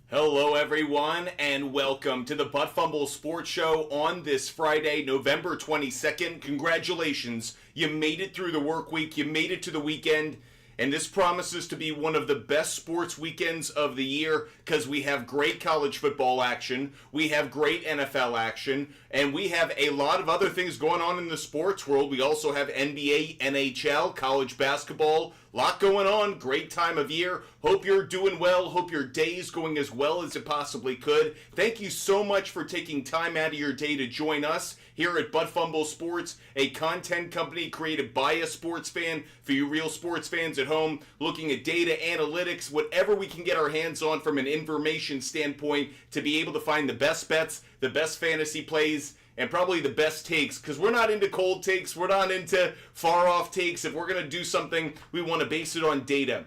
Hello, everyone, and welcome to the Fumble Sports Show on this Friday, November 22nd. Congratulations. You made it through the work week. You made it to the weekend. And this promises to be one of the best sports weekends of the year because we have great college football action, we have great NFL action, and we have a lot of other things going on in the sports world. We also have NBA, NHL, college basketball, a lot going on. Great time of year. Hope you're doing well. Hope your day is going as well as it possibly could. Thank you so much for taking time out of your day to join us here at Fumble Sports, a content company created by a sports fan for you real sports fans at home, looking at data analytics, whatever we can get our hands on from an information standpoint to be able to find the best bets, the best fantasy plays, and probably the best takes, because we're not into cold takes, we're not into far-off takes. If we're going to do something, we want to base it on data.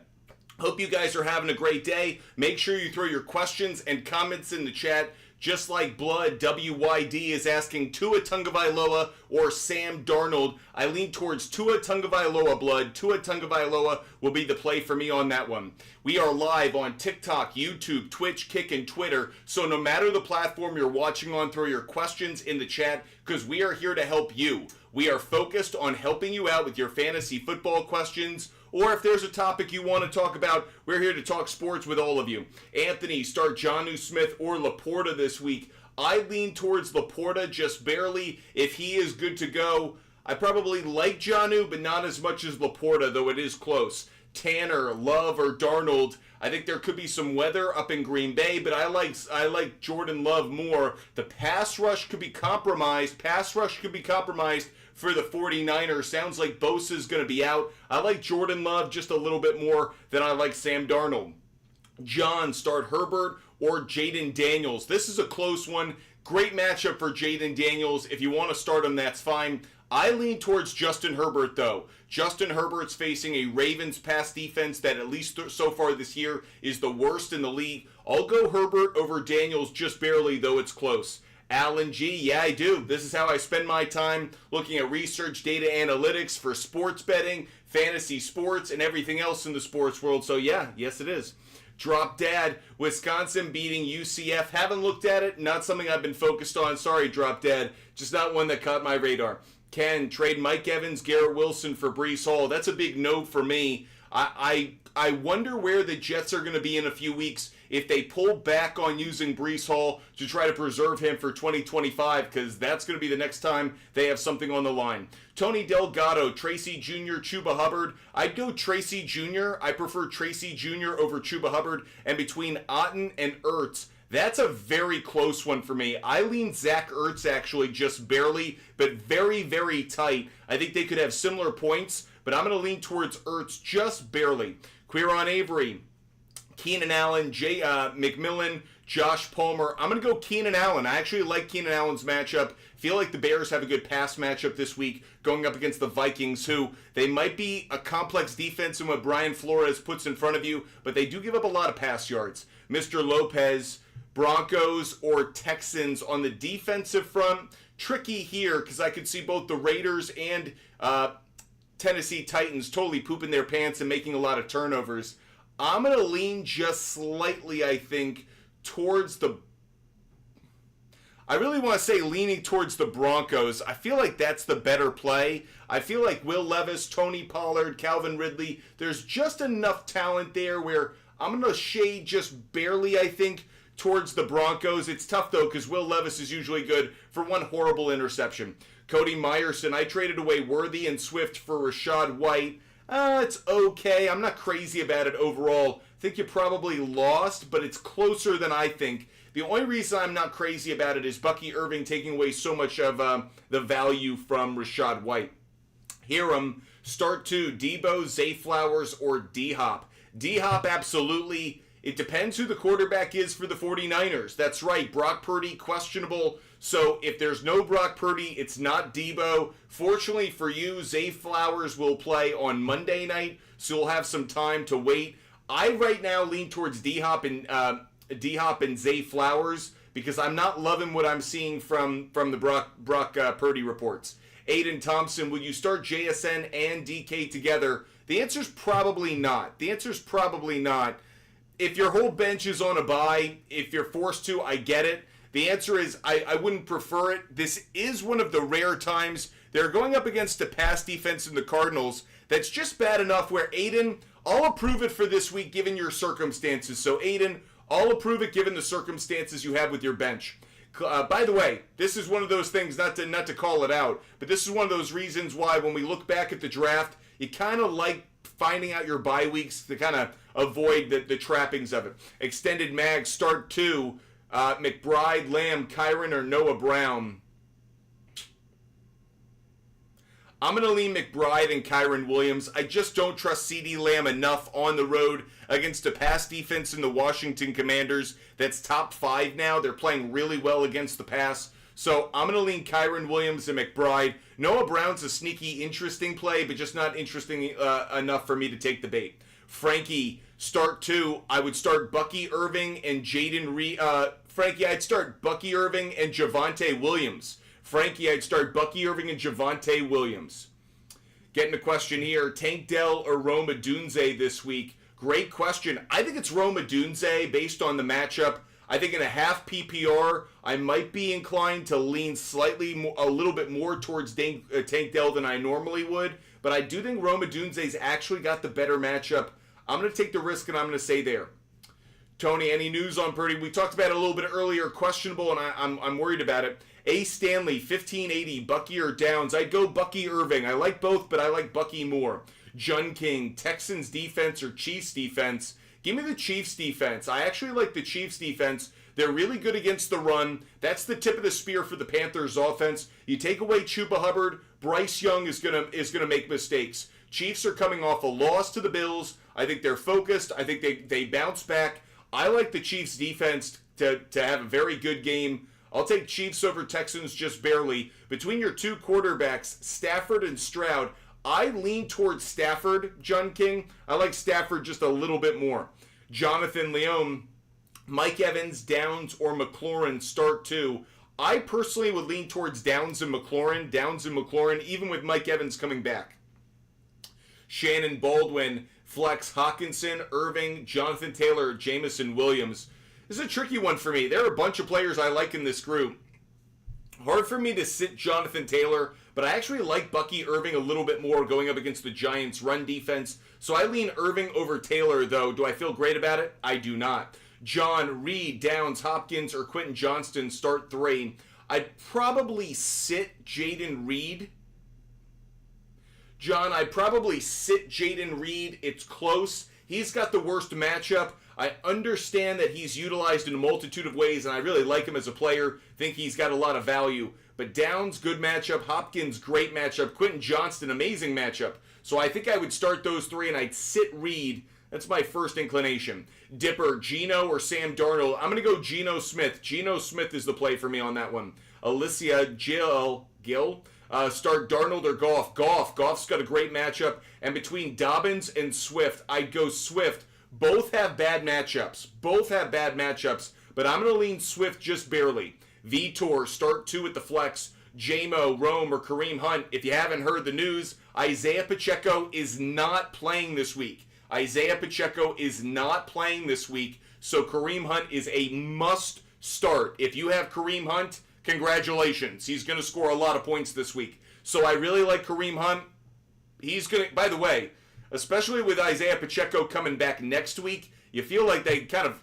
Hope you guys are having a great day. Make sure you throw your questions and comments in the chat. Just like Blood, WYD is asking Tua Tagovailoa or Sam Darnold. I lean towards Tua Tagovailoa, Blood. Tua Tagovailoa will be the play for me on that one. We are live on TikTok, YouTube, Twitch, Kick, and Twitter. So no matter the platform you're watching on, throw your questions in the chat because we are here to help you. We are focused on helping you out with your fantasy football questions, or if there's a topic you want to talk about, we're here to talk sports with all of you. Anthony, start Jonnu Smith or Laporta this week. I lean towards Laporta just barely. If he is good to go, I probably like Jonnu, but not as much as Laporta, though it is close. Tanner, Love, or Darnold, I think there could be some weather up in Green Bay, but I like Jordan Love more. The pass rush could be compromised. For the 49ers. Sounds like Bosa's going to be out. I like Jordan Love just a little bit more than I like Sam Darnold. John, start Herbert or Jaden Daniels. This is a close one. Great matchup for Jaden Daniels. If you want to start him, that's fine. I lean towards Justin Herbert, though. Justin Herbert's facing a Ravens pass defense that, at least so far this year, is the worst in the league. I'll go Herbert over Daniels just barely, though it's close. Alan G, yeah, I do. This is how I spend my time, looking at research, data analytics for sports betting, fantasy sports, and everything else in the sports world. So yeah, yes it is. Drop Dad, Wisconsin beating UCF. Haven't looked at it. Not something I've been focused on. Sorry, Drop Dad. Just not one that caught my radar. Ken, trade Mike Evans, Garrett Wilson for Breece Hall. That's a big no for me. I wonder where the Jets are going to be in a few weeks if they pull back on using Breece Hall to try to preserve him for 2025, because that's going to be the next time they have something on the line. Tony Delgado, Tracy Jr., Chuba Hubbard. I'd go Tracy Jr. I prefer Tracy Jr. over Chuba Hubbard. And between Otten and Ertz, that's a very close one for me. I lean Zach Ertz actually just barely, but very, very tight. I think they could have similar points, but I'm going to lean towards Ertz just barely. Quiron Avery, Keenan Allen, McMillan, Josh Palmer. I'm going to go Keenan Allen. I actually like Keenan Allen's matchup. Feel like the Bears have a good pass matchup this week going up against the Vikings, who they might be a complex defense in what Brian Flores puts in front of you, but they do give up a lot of pass yards. Mr. Lopez, Broncos or Texans on the defensive front. Tricky here because I could see both the Raiders and Tennessee Titans totally pooping their pants and making a lot of turnovers. I'm going to lean just slightly, I think, towards the... I really want to say leaning towards the Broncos. I feel like that's the better play. I feel like Will Levis, Tony Pollard, Calvin Ridley, there's just enough talent there where I'm going to shade just barely, I think, towards the Broncos. It's tough, though, because Will Levis is usually good for one horrible interception. Cody Meyerson, I traded away Worthy and Swift for Rachaad White. It's okay. I'm not crazy about it overall. I think you probably lost, but it's closer than I think. The only reason I'm not crazy about it is Bucky Irving taking away so much of the value from Rachaad White. Hiram, start two, Debo, Zay Flowers, or D-Hop. D-Hop, absolutely. It depends who the quarterback is for the 49ers. That's right, Brock Purdy, questionable. So if there's no Brock Purdy, it's not Debo. Fortunately for you, Zay Flowers will play on Monday night, so you'll have some time to wait. I right now lean towards D-Hop and Zay Flowers because I'm not loving what I'm seeing from the Brock Purdy reports. Aiden Thompson, will you start JSN and DK together? The answer's probably not. if your whole bench is on a bye, if you're forced to, I get it. The answer is I wouldn't prefer it. This is one of the rare times they're going up against a pass defense in the Cardinals that's just bad enough where, Aiden, I'll approve it for this week given your circumstances. So, Aiden, I'll approve it given the circumstances you have with your bench. By the way, this is one of those things, not to call it out, but this is one of those reasons why when we look back at the draft, you kind of like finding out your bye weeks to kind of avoid the trappings of it. Extended mag, start 2, McBride, Lamb, Kyron, or Noah Brown. I'm going to lean McBride and Kyron Williams. I just don't trust CeeDee Lamb enough on the road against a pass defense in the Washington Commanders that's top 5 now. They're playing really well against the pass. So I'm going to lean Kyron Williams and McBride. Noah Brown's a sneaky, interesting play, but just not interesting enough for me to take the bait. Frankie, start 2. I would start Bucky Irving and Jaden Reed. Frankie, I'd start Bucky Irving and Javonte Williams. Frankie, I'd start Bucky Irving and Javonte Williams. Getting a question here. Tank Dell or Rome Odunze this week? Great question. I think it's Rome Odunze based on the matchup. I think in a half PPR, I might be inclined to lean a little bit more towards Tank Dell than I normally would. But I do think Rome Odunze's actually got the better matchup. I'm going to take the risk and I'm going to say there. Tony, any news on Purdy? We talked about it a little bit earlier. Questionable, and I'm worried about it. A. Stanley, 1580, Bucky or Downs? I'd go Bucky Irving. I like both, but I like Bucky more. Jun King, Texans defense or Chiefs defense? Give me the Chiefs defense. I actually like the Chiefs defense. They're really good against the run. That's the tip of the spear for the Panthers offense. You take away Chuba Hubbard, Bryce Young is gonna make mistakes. Chiefs are coming off a loss to the Bills. I think they're focused. I think they bounce back. I like the Chiefs defense to have a very good game. I'll take Chiefs over Texans just barely. Between your two quarterbacks, Stafford and Stroud, I lean towards Stafford, Jun King. I like Stafford just a little bit more. Jonathan Leone, Mike Evans, Downs, or McLaurin start 2. I personally would lean towards Downs and McLaurin, even with Mike Evans coming back. Shannon Baldwin, flex Hawkinson, Irving, Jonathan Taylor, Jamison Williams. This is a tricky one for me. There are a bunch of players I like in this group. Hard for me to sit Jonathan Taylor, but I actually like Bucky Irving a little bit more going up against the Giants' run defense. So I lean Irving over Taylor, though. Do I feel great about it? I do not. John, Reed, Downs, Hopkins, or Quentin Johnston start 3. I'd probably sit Jaden Reed. John, I'd probably sit Jaden Reed. It's close. He's got the worst matchup. I understand that he's utilized in a multitude of ways, and I really like him as a player. Think he's got a lot of value. But Downs, good matchup. Hopkins, great matchup. Quentin Johnston, amazing matchup. So I think I would start those 3, and I'd sit Reed. That's my first inclination. Dipper, Geno, or Sam Darnold? I'm going to go Geno Smith. Geno Smith is the play for me on that one. Alicia, Gill, start Darnold or Goff? Goff's got a great matchup. And between Dobbins and Swift, I'd go Swift. Both have bad matchups, but I'm going to lean Swift just barely. Vitor, start 2 at the flex. J-Mo, Rome, or Kareem Hunt. If you haven't heard the news, Isaiah Pacheco is not playing this week. So Kareem Hunt is a must start. If you have Kareem Hunt, congratulations. He's going to score a lot of points this week. So I really like Kareem Hunt. He's going to, by the way, especially with Isaiah Pacheco coming back next week, you feel like they kind of,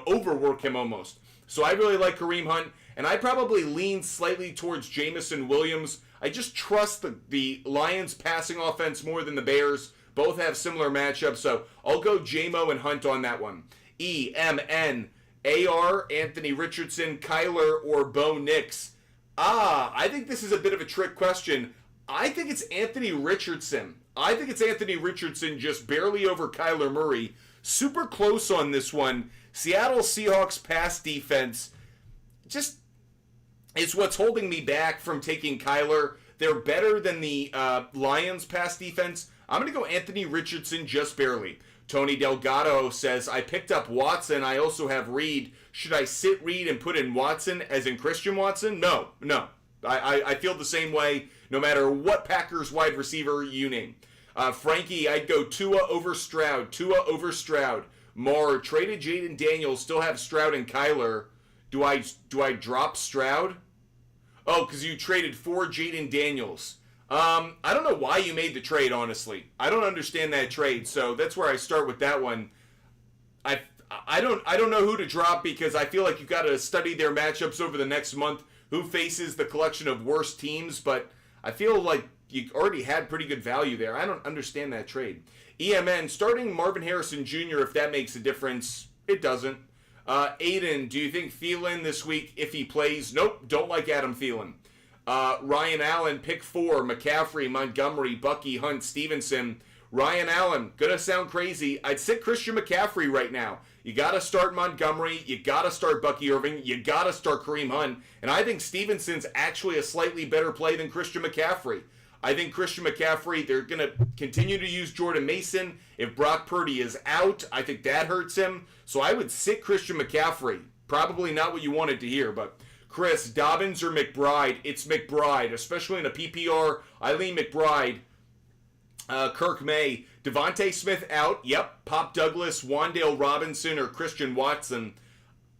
overwork him almost. So I really like Kareem Hunt, and I probably lean slightly towards Jamison Williams. I just trust the Lions passing offense more than the Bears. Both have similar matchups, so I'll go J-Mo and Hunt on that one. E-M-N, A-R, Anthony Richardson, Kyler, or Bo Nix. I think this is a bit of a trick question. I think it's Anthony Richardson. Just barely over Kyler Murray. Super close on this one. Seattle Seahawks pass defense just is what's holding me back from taking Kyler. They're better than the Lions pass defense. I'm going to go Anthony Richardson just barely. Tony Delgado says, I picked up Watson. I also have Reed. Should I sit Reed and put in Watson as in Christian Watson? No. I feel the same way no matter what Packers wide receiver you name. Frankie, I'd go Tua over Stroud. Moore traded Jaden Daniels, still have Stroud and Kyler. Do I drop Stroud? Oh, because you traded for Jaden Daniels. I don't know why you made the trade, honestly. I don't understand that trade, so that's where I start with that one. I don't know who to drop because I feel like you've got to study their matchups over the next month, who faces the collection of worst teams, but I feel like you already had pretty good value there. I don't understand that trade. EMN, starting Marvin Harrison Jr., if that makes a difference, it doesn't. Aiden, do you think Thielen this week, if he plays? Nope, don't like Adam Thielen. Ryan Allen, pick 4, McCaffrey, Montgomery, Bucky, Hunt, Stevenson. Ryan Allen, gonna sound crazy. I'd sit Christian McCaffrey right now. You gotta start Montgomery, you gotta start Bucky Irving, you gotta start Kareem Hunt, and I think Stevenson's actually a slightly better play than Christian McCaffrey. I think Christian McCaffrey, they're going to continue to use Jordan Mason. If Brock Purdy is out, I think that hurts him. So I would sit Christian McCaffrey. Probably not what you wanted to hear, but Chris, Dobbins or McBride? It's McBride, especially in a PPR. Eileen McBride, Kirk May, Devontae Smith out. Yep, Pop Douglas, Wan'Dale Robinson, or Christian Watson.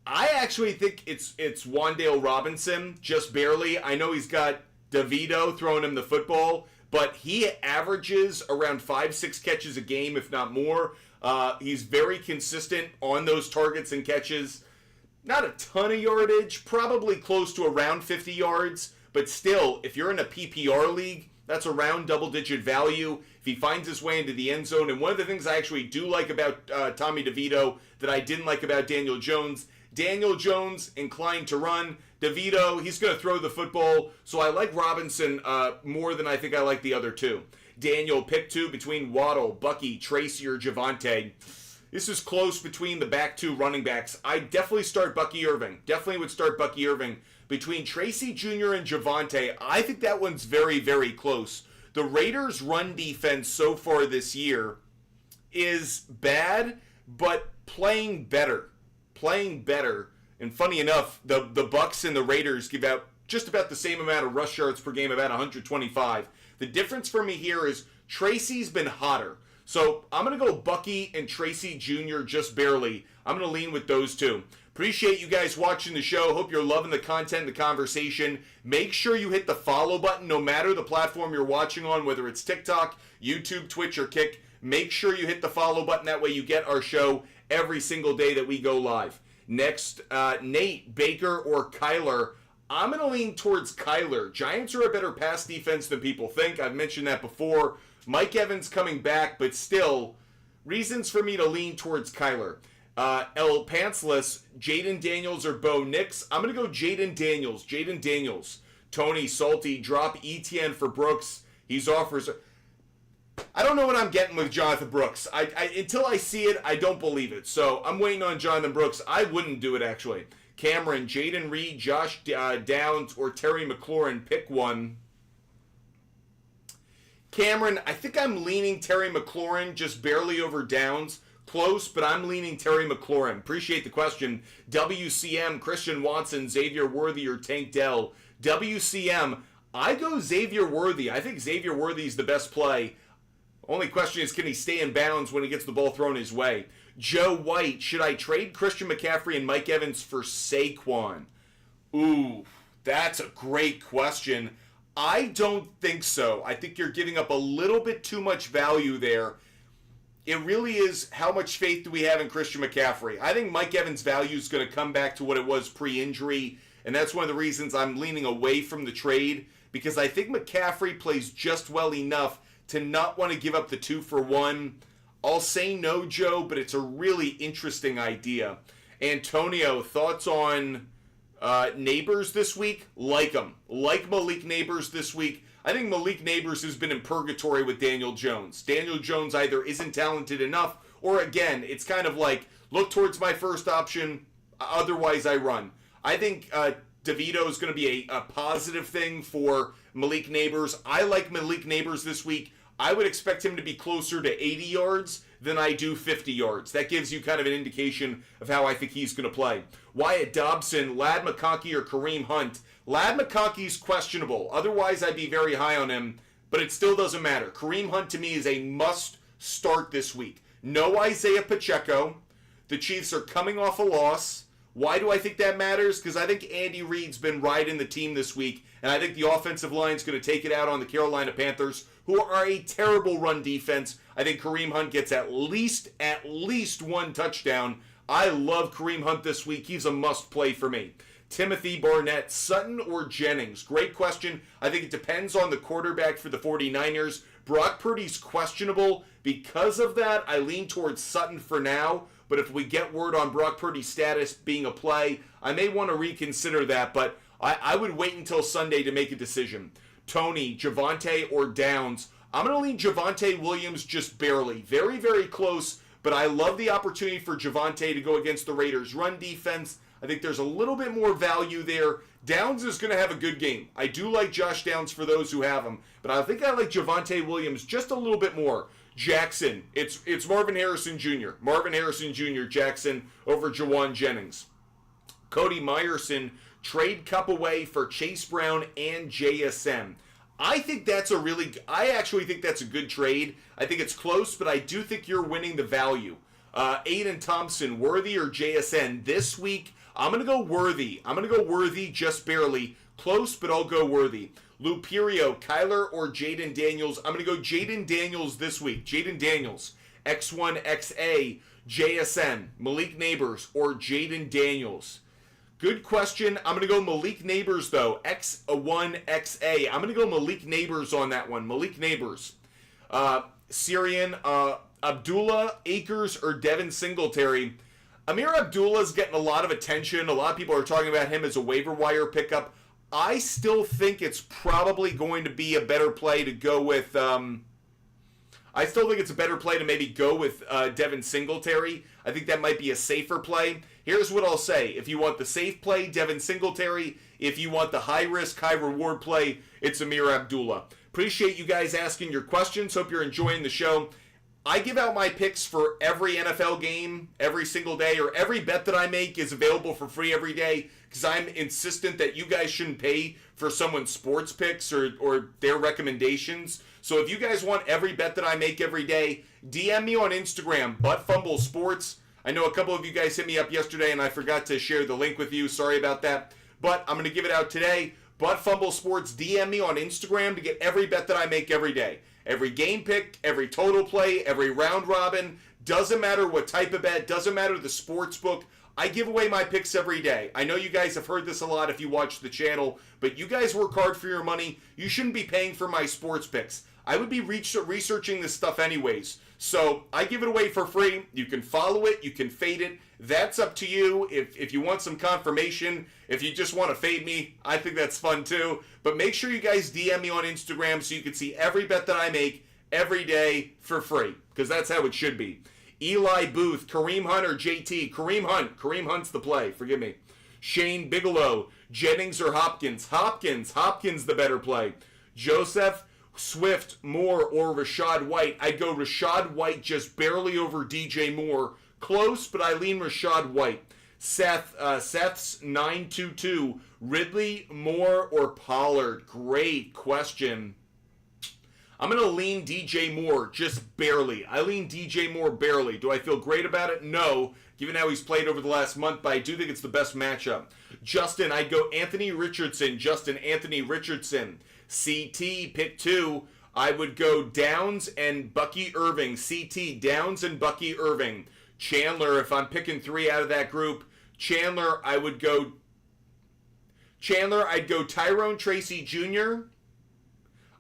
I actually think it's Wan'Dale Robinson, just barely. I know he's got DeVito throwing him the football, but he averages around 5-6 catches a game, if not more. He's very consistent on those targets and catches. Not a ton of yardage, probably close to around 50 yards, but still, if you're in a PPR league, that's around double-digit value. If he finds his way into the end zone, and one of the things I actually do like about Tommy DeVito that I didn't like about Daniel Jones inclined to run. DeVito, he's going to throw the football, so I like Robinson more than I think I like the other two. Daniel, pick 2 between Waddle, Bucky, Tracy, or Javonte. This is close between the back 2 running backs. I definitely start Bucky Irving. Definitely would start Bucky Irving. Between Tracy Jr. and Javonte, I think that one's very, very close. The Raiders' run defense so far this year is bad, but playing better. And funny enough, the Bucks and the Raiders give out just about the same amount of rush yards per game, about 125. The difference for me here is Tracy's been hotter. So I'm going to go Bucky and Tracy Jr. just barely. I'm going to lean with those two. Appreciate you guys watching the show. Hope you're loving the content, the conversation. Make sure you hit the follow button no matter the platform you're watching on, whether it's TikTok, YouTube, Twitch, or Kick. Make sure you hit the follow button. That way you get our show every single day that we go live. Next, Nate, Baker, or Kyler. I'm going to lean towards Kyler. Giants are a better pass defense than people think. I've mentioned that before. Mike Evans coming back, but still, reasons for me to lean towards Kyler. El Pantsless, Jaden Daniels, or Bo Nix. I'm going to go Jaden Daniels. Tony, Salty, drop ETN for Brooks. He's offers. I don't know what I'm getting with Jonathan Brooks. Until I see it, I don't believe it. So I'm waiting on Jonathan Brooks. I wouldn't do it, actually. Cameron, Jaden Reed, Josh Downs, or Terry McLaurin. Pick one. Cameron, I think I'm leaning Terry McLaurin just barely over Downs. Close, but I'm leaning Terry McLaurin. Appreciate the question. WCM, Christian Watson, Xavier Worthy, or Tank Dell. WCM, I go Xavier Worthy. I think Xavier Worthy is the best play. Only question is, can he stay in bounds when he gets the ball thrown his way? Joe White, should I trade Christian McCaffrey and Mike Evans for Saquon? Ooh, that's a great question. I don't think so. I think you're giving up a little bit too much value there. It really is, how much faith do we have in Christian McCaffrey? I think Mike Evans' value is going to come back to what it was pre-injury, and that's one of the reasons I'm leaning away from the trade, because I think McCaffrey plays just well enough to not want to give up the 2-for-1. I'll say no, Joe, but it's a really interesting idea. Antonio, thoughts on Neighbors this week? Like him. Like Malik Neighbors this week. I think Malik Neighbors has been in purgatory with Daniel Jones. Daniel Jones either isn't talented enough, or again, it's kind of like, look towards my first option, otherwise I run. I think DeVito is going to be a positive thing for Malik Neighbors. I like Malik Neighbors this week. I would expect him to be closer to 80 yards than I do 50 yards. That gives you kind of an indication of how I think he's going to play. Wyatt Dobson, Lad McConkey, or Kareem Hunt. Lad McConkey's questionable. Otherwise, I'd be very high on him, but it still doesn't matter. Kareem Hunt, to me, is a must start this week. No Isaiah Pacheco. The Chiefs are coming off a loss. Why do I think that matters? Because I think Andy Reid's been riding the team this week, and I think the offensive line's going to take it out on the Carolina Panthers, who are a terrible run defense. I think Kareem Hunt gets at least one touchdown. I love Kareem Hunt this week. He's a must-play for me. Timothy Barnett, Sutton or Jennings? Great question. I think it depends on the quarterback for the 49ers. Brock Purdy's questionable. Because of that, I lean towards Sutton for now. But if we get word on Brock Purdy's status being a play, I may want to reconsider that. But I would wait until Sunday to make a decision. Tony, Javonte, or Downs? I'm going to lean Javonte Williams just barely. Very, very close. But I love the opportunity for Javonte to go against the Raiders' run defense. I think there's a little bit more value there. Downs is going to have a good game. I do like Josh Downs for those who have him, but I think I like Javonte Williams just a little bit more. Jackson, it's Marvin Harrison Jr. Marvin Harrison Jr., Jackson over Jawan Jennings. Cody Meyerson, trade Cup away for Chase Brown and JSN. I actually think that's a good trade. I think it's close, but I do think you're winning the value. Aiden Thompson, Worthy or JSN? This week, I'm going to go Worthy. I'm going to go Worthy just barely. Close, but I'll go Worthy. Luperio, Kyler or Jaden Daniels? I'm going to go Jaden Daniels this week. Jaden Daniels. X1XA, JSN, Malik Neighbors, or Jaden Daniels? Good question. I'm going to go Malik Neighbors, though. X1XA. I'm going to go Malik Neighbors on that one. Malik Neighbors. Syrian, Abdullah, Akers, or Devin Singletary? Amir Abdullah's getting a lot of attention. A lot of people are talking about him as a waiver wire pickup. I still think it's probably going to be a better play to go with... I still think it's a better play to maybe go with Devin Singletary. I think that might be a safer play. Here's what I'll say. If you want the safe play, Devin Singletary. If you want the high-risk, high-reward play, it's Amir Abdullah. Appreciate you guys asking your questions. Hope you're enjoying the show. I give out my picks for every NFL game every single day, or every bet that I make is available for free every day because I'm insistent that you guys shouldn't pay for someone's sports picks or their recommendations. So if you guys want every bet that I make every day, DM me on Instagram, Fumble Sports. I know a couple of you guys hit me up yesterday and I forgot to share the link with you. Sorry about that. But I'm going to give it out today. Fumble Sports, DM me on Instagram to get every bet that I make every day. Every game pick, every total play, every round robin. Doesn't matter what type of bet. Doesn't matter the sports book. I give away my picks every day. I know you guys have heard this a lot if you watch the channel, but you guys work hard for your money. You shouldn't be paying for my sports picks. I would be researching this stuff anyways. So I give it away for free. You can follow it. You can fade it. That's up to you. If you want some confirmation, if you just want to fade me, I think that's fun too. But make sure you guys DM me on Instagram so you can see every bet that I make every day for free, because that's how it should be. Eli Booth, Kareem Hunt or JT? Kareem Hunt. Kareem Hunt's the play. Forgive me. Shane Bigelow, Jennings or Hopkins? Hopkins. Hopkins the better play. Joseph, Swift, Moore, or Rashad White? I'd go Rashad White just barely over DJ Moore. Close, but I lean Rashad White. Seth's 922. Ridley, Moore, or Pollard? Great question. I'm going to lean DJ Moore just barely. I lean DJ Moore barely. Do I feel great about it? No, given how he's played over the last month, but I do think it's the best matchup. Justin, I'd go Anthony Richardson. Justin, Anthony Richardson. CT, pick 2. I would go Downs and Bucky Irving. CT, Downs and Bucky Irving. Chandler, if I'm picking 3 out of that group, I'd go Tyrone Tracy Jr.,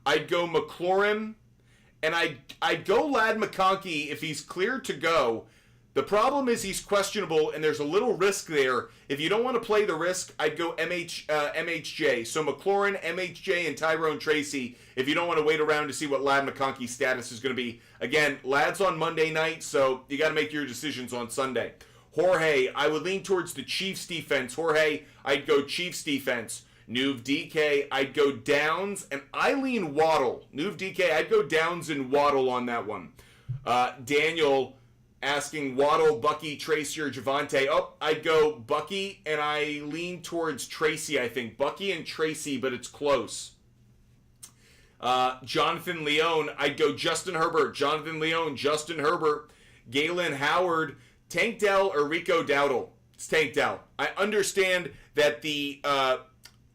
I'd go McLaurin, and I'd go Ladd McConkey if he's cleared to go. The problem is he's questionable, and there's a little risk there. If you don't want to play the risk, I'd go MHJ. So McLaurin, MHJ, and Tyrone Tracy if you don't want to wait around to see what Ladd McConkey's status is going to be. Again, Ladd's on Monday night, so you got to make your decisions on Sunday. Jorge, I would lean towards the Chiefs defense. Jorge, I'd go Chiefs defense. Nuv DK, I'd go Downs, and I lean Waddle. Nuv DK, I'd go Downs and Waddle on that one. Daniel asking Waddle, Bucky, Tracy, or Javonte. Oh, I'd go Bucky, and I lean towards Tracy, I think. Bucky and Tracy, but it's close. Jonathan Leone, I'd go Justin Herbert. Jonathan Leone, Justin Herbert. Galen Howard, Tank Dell or Rico Dowdle? It's Tank Dell. I understand that the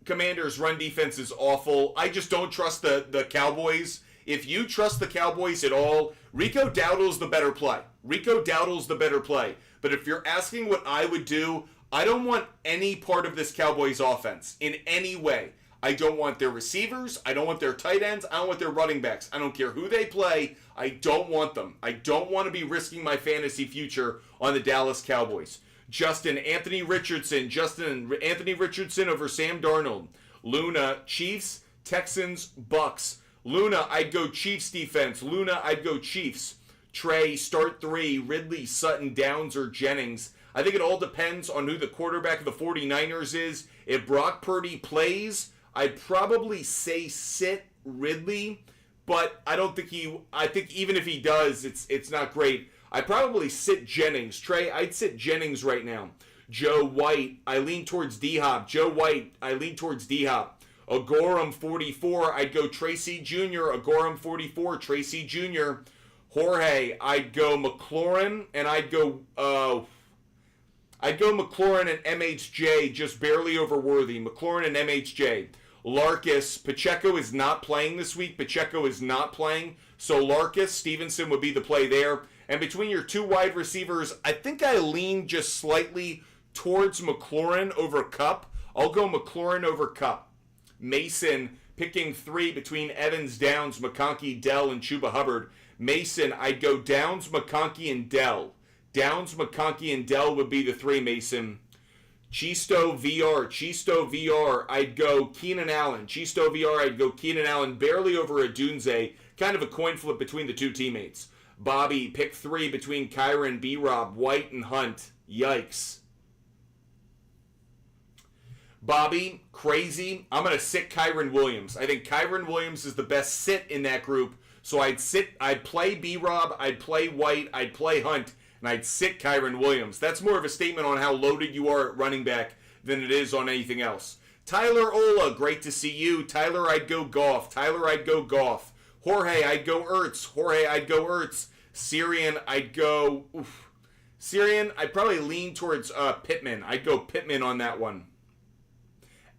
Commanders' run defense is awful. I just don't trust the Cowboys. If you trust the Cowboys at all, Rico Dowdle's the better play. Rico Dowdle's the better play. But if you're asking what I would do, I don't want any part of this Cowboys offense in any way. I don't want their receivers. I don't want their tight ends. I don't want their running backs. I don't care who they play. I don't want them. I don't want to be risking my fantasy future on the Dallas Cowboys. Anthony Richardson over Sam Darnold. Luna, Chiefs, Texans, Bucks. Luna, I'd go Chiefs defense. Luna, I'd go Chiefs. Trey, start 3. Ridley, Sutton, Downs, or Jennings. I think it all depends on who the quarterback of the 49ers is. If Brock Purdy plays, I'd probably say sit Ridley, but I think even if he does, it's not great. I'd probably sit Jennings. Trey, I'd sit Jennings right now. Joe White, I lean towards D-Hop. Agorum 44, I'd go Tracy Jr. Agorum 44, Tracy Jr. Jorge, I'd go McLaurin, and I'd go McLaurin and MHJ, just barely over Worthy. McLaurin and MHJ. Larkus, Pacheco is not playing this week. So Larkus, Stevenson would be the play there. And between your two wide receivers, I think I lean just slightly towards McLaurin over Kupp. I'll go McLaurin over Kupp. Mason, picking 3 between Evans, Downs, McConkey, Dell, and Chuba Hubbard. Mason, I'd go Downs, McConkey, and Dell. Downs, McConkey, and Dell would be the 3, Mason. Chisto VR, I'd go Keenan Allen. Barely over Adunze. Kind of a coin flip between the two teammates. Bobby, pick 3 between Kyron, B-Rob, White, and Hunt. Yikes. Bobby, crazy. I'm going to sit Kyron Williams. I think Kyron Williams is the best sit in that group. So I'd play B-Rob, I'd play White, I'd play Hunt, and I'd sit Kyron Williams. That's more of a statement on how loaded you are at running back than it is on anything else. Tyler Ola, great to see you. Tyler, I'd go Goff. Jorge, I'd go Ertz. Syrian, I'd probably lean towards Pittman. I'd go Pittman on that one.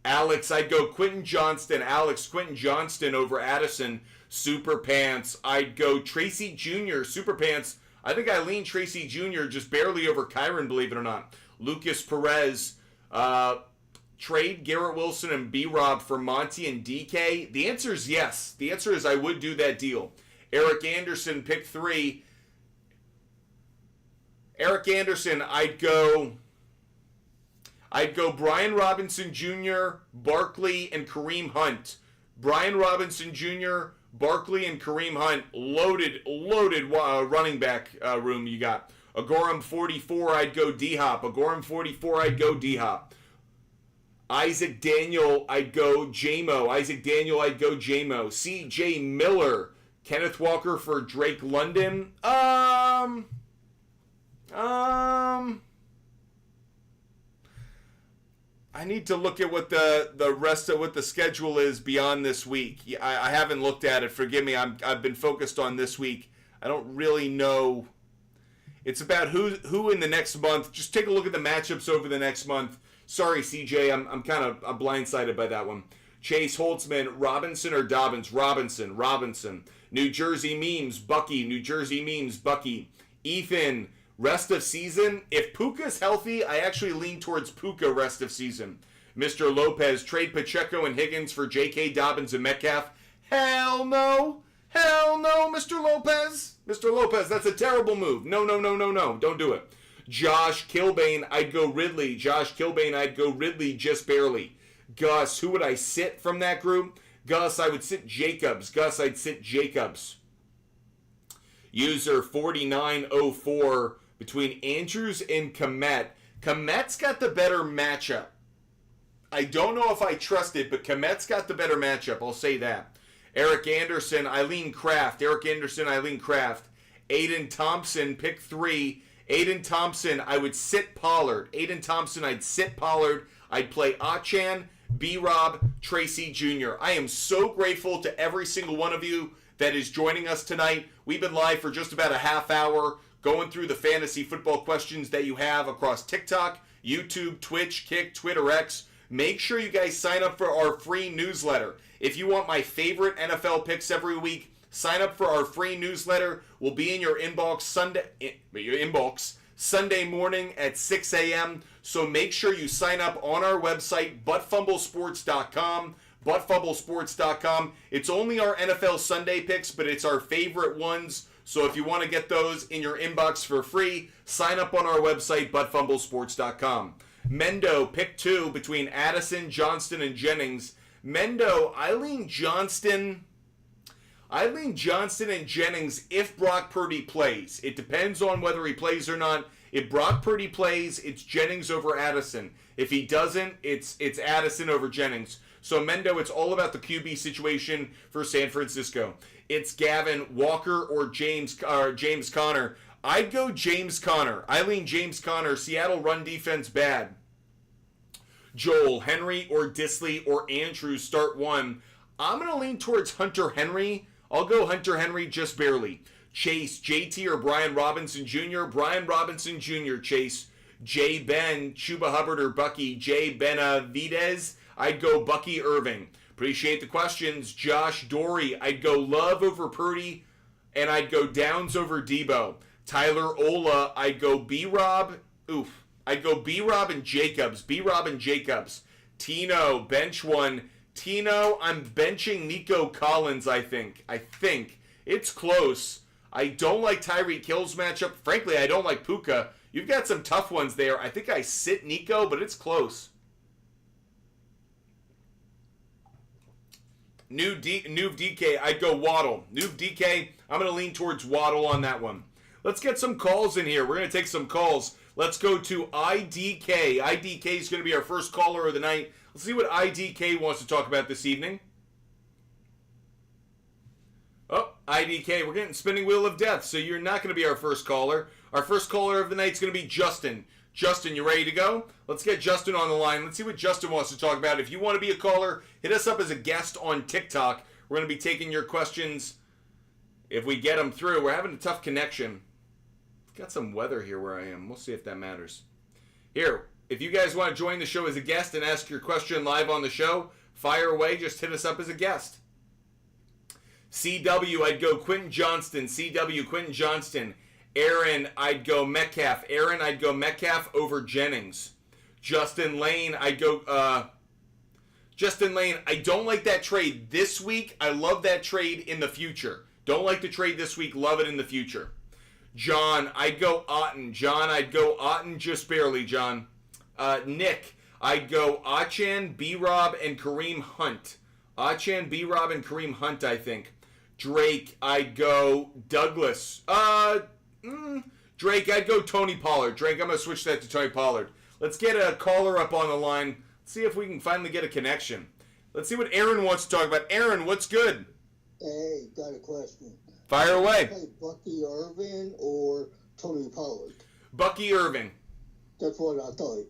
Alex, I'd go Quentin Johnston over Addison. Super Pants, I'd go Tracy Jr. Super Pants, I think I lean Tracy Jr. just barely over Kyron, believe it or not. Lucas Perez, trade Garrett Wilson and B-Rob for Monty and DK? The answer is yes. The answer is I would do that deal. Eric Anderson, pick 3. Eric Anderson, I'd go Brian Robinson Jr., Barkley, and Kareem Hunt. Brian Robinson Jr., Barkley, and Kareem Hunt. Loaded running back room you got. Agorum 44, I'd go D-Hop. Isaac Daniel, I'd go J-Mo. C.J. Miller. Kenneth Walker for Drake London. I need to look at what the rest of what the schedule is beyond this week. I haven't looked at it. Forgive me. I've been focused on this week. I don't really know. It's about who in the next month. Just take a look at the matchups over the next month. Sorry, CJ. I'm kind of blindsided by that one. Chase Holtzman, Robinson or Dobbins? Robinson. New Jersey Memes, Bucky. Ethan, rest of season. If Puka's healthy, I actually lean towards Puka rest of season. Mr. Lopez, trade Pacheco and Higgins for J.K. Dobbins and Metcalf. Hell no, Mr. Lopez. That's a terrible move. No, don't do it. Josh Kilbane, I'd go Ridley. Just barely. Gus, who would I sit from that group? Gus, I would sit Jacobs. User 4904, between Andrews and Komet. Komet's got the better matchup. I don't know if I trust it, but Komet's got the better matchup. I'll say that. Eric Anderson, Eileen Kraft. Aiden Thompson, pick 3. Aiden Thompson, I would sit Pollard. I'd sit Pollard. I'd play Achan, B-Rob, Tracy Jr. I am so grateful to every single one of you that is joining us tonight. We've been live for just about a half hour. going through the fantasy football questions that you have across TikTok, YouTube, Twitch, Kick, Twitter X. Make sure you guys sign up for our free newsletter. If you want my favorite NFL picks every week, sign up for our free newsletter. We'll be in your inbox Sunday morning at 6 a.m. So make sure you sign up on our website, buttfumblesports.com. buttfumblesports.com. It's only our NFL Sunday picks, but it's our favorite ones. So if you want to get those in your inbox for free, sign up on our website, buttfumblesports.com. Mendo, pick 2 between Addison, Johnston, and Jennings. Mendo, Eileen Johnston and Jennings if Brock Purdy plays. It depends on whether he plays or not. If Brock Purdy plays, it's Jennings over Addison. If he doesn't, it's Addison over Jennings. So Mendo, it's all about the QB situation for San Francisco. It's Gavin, Walker, or James Conner. I'd go James Conner. Eileen, James Conner. Seattle run defense bad. Joel, Henry, or Disley, or Andrews start 1. I'm going to lean towards Hunter Henry. I'll go Hunter Henry just barely. Chase, JT, or Brian Robinson Jr. Brian Robinson Jr. Chase. J. Ben, Chuba Hubbard, or Bucky. J. Benavidez. I'd go Bucky Irving. Appreciate the questions. Josh Dory. I'd go Love over Purdy, and I'd go Downs over Debo. Tyler Ola. I'd go B-Rob. I'd go B-Rob and Jacobs. B-Rob and Jacobs. Tino, bench 1. Tino, I'm benching Nico Collins, I think. It's close. I don't like Tyreek Hill's matchup. Frankly, I don't like Puka. You've got some tough ones there. I think I sit Nico, but it's close. New DK, I'd go Waddle. New DK, I'm going to lean towards Waddle on that one. Let's get some calls in here. We're going to take some calls. Let's go to IDK. IDK is going to be our first caller of the night. Let's see what IDK wants to talk about this evening. Oh, IDK, we're getting spinning wheel of death, so you're not going to be our first caller. Our first caller of the night is going to be Justin. Justin, you ready to go? Let's get Justin on the line. Let's see what Justin wants to talk about. If you want to be a caller, hit us up as a guest on TikTok. We're going to be taking your questions if we get them through. We're having a tough connection. Got some weather here where I am. We'll see if that matters. Here, if you guys want to join the show as a guest and ask your question live on the show, fire away. Just hit us up as a guest. CW, I'd go Quentin Johnston. CW, Quentin Johnston. Aaron, I'd go Metcalf. Aaron, I'd go Metcalf over Jennings. Justin Lane, I'd go... Justin Lane, I don't like that trade this week. I love that trade in the future. Don't like the trade this week. Love it in the future. John, I'd go Otten. John, I'd go Otten just barely, John. Nick, I'd go Achan, B-Rob, and Kareem Hunt. Achan, B-Rob, and Kareem Hunt, I think. Drake, I'd go Douglas. Drake, I'd go Tony Pollard. Drake, I'm going to switch that to Tony Pollard. Let's get a caller up on the line. Let's see if we can finally get a connection. Let's see what Aaron wants to talk about. Aaron, what's good? Hey, got a question. Fire away. Hey, Bucky Irving or Tony Pollard? Bucky Irving. That's what I thought.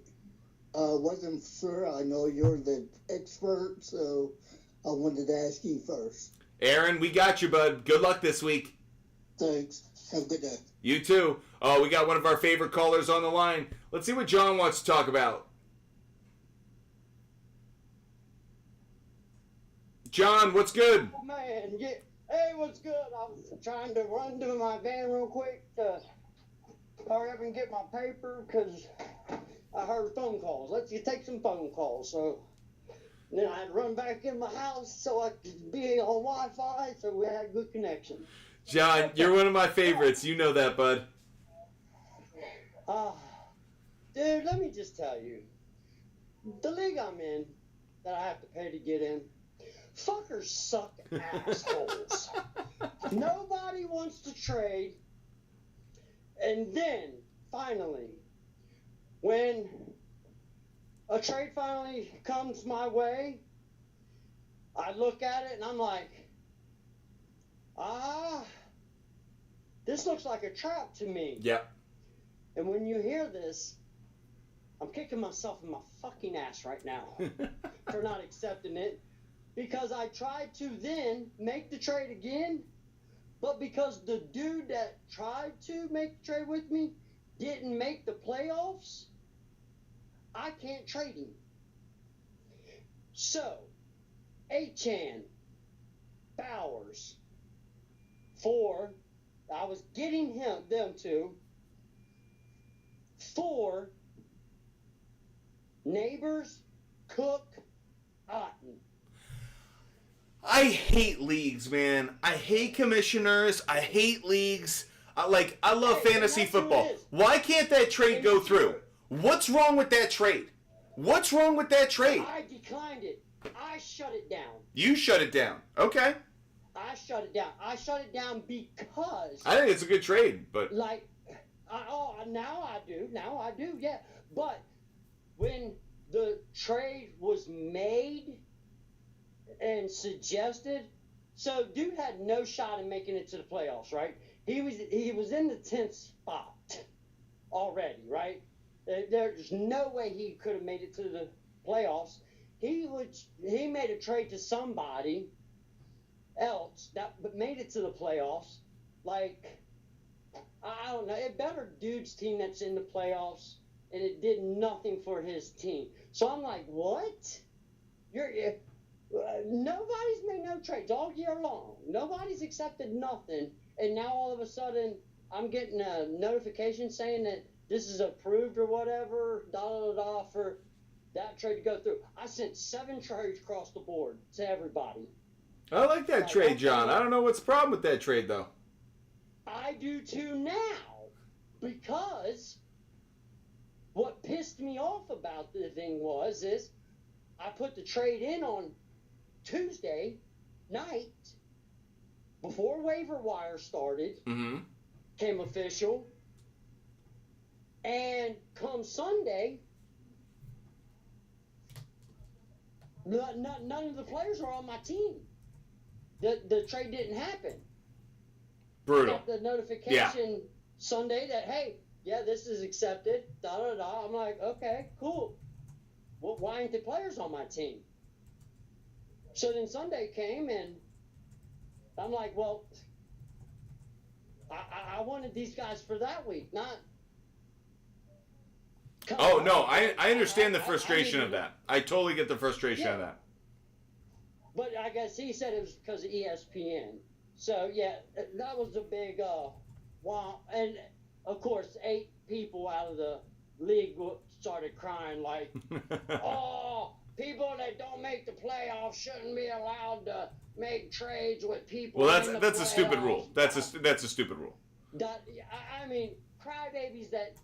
Wasn't sure. I know you're the expert, so I wanted to ask you first. Aaron, we got you, bud. Good luck this week. Thanks. Have a good day. You too. Oh, we got one of our favorite callers on the line. Let's see what John wants to talk about. John, what's good? Oh, man, yeah. Hey, what's good? I was trying to run to my van real quick to hurry up and get my paper because I heard phone calls. Let's you take some phone calls. So and then I had to run back in my house so I could be on Wi-Fi so we had good connection. John, you're one of my favorites. You know that, bud. Dude, let me just tell you. The league I'm in, that I have to pay to get in, fuckers suck assholes. Nobody wants to trade. And then, finally, when a trade finally comes my way, I look at it and I'm like, this looks like a trap to me. Yep. And when you hear this, I'm kicking myself in my fucking ass right now for not accepting it. Because I tried to then make the trade again, But because the dude that tried to make a trade with me didn't make the playoffs, I can't trade him. So, Achan, Bowers, I was getting them for Neighbors, Cook, Otten. I hate leagues, man. I hate commissioners. I hate leagues. I love fantasy football. Why can't that trade go through? What's wrong with that trade? What's wrong with that trade? I declined it. I shut it down. You shut it down. Okay. I shut it down. I shut it down because I think it's a good trade, but now I do, yeah. But when the trade was made and suggested, so dude had no shot in making it to the playoffs, right? He was in the 10th spot already, right? There's no way he could have made it to the playoffs. He made a trade to somebody else that made it to the playoffs. Like, I don't know, a better dude's team that's in the playoffs, and it did nothing for his team. So I'm like, what? Nobody's made no trades all year long. Nobody's accepted nothing, and now all of a sudden I'm getting a notification saying that this is approved or whatever, for that trade to go through. I sent 7 trades across the board to everybody. I like that trade, John. I don't know what's the problem with that trade, though. I do too now, because what pissed me off about the thing is I put the trade in on Tuesday night before waiver wire started, came official, and come Sunday, none of the players are on my team. The trade didn't happen. Brutal. I got the notification Sunday that, hey, yeah, this is accepted, I'm like, okay, cool. Well, why aren't the players on my team? So then Sunday came, and I'm like, well, I wanted these guys for that week, not... Oh, no, I understand the frustration of that. I totally get the frustration of that. But I guess he said it was because of ESPN. So, yeah, that was a big wow. And, of course, 8 people out of the league started crying like, oh, people that don't make the playoffs shouldn't be allowed to make trades with people. Well, that's a stupid rule. That's a stupid rule. I mean, crybabies that,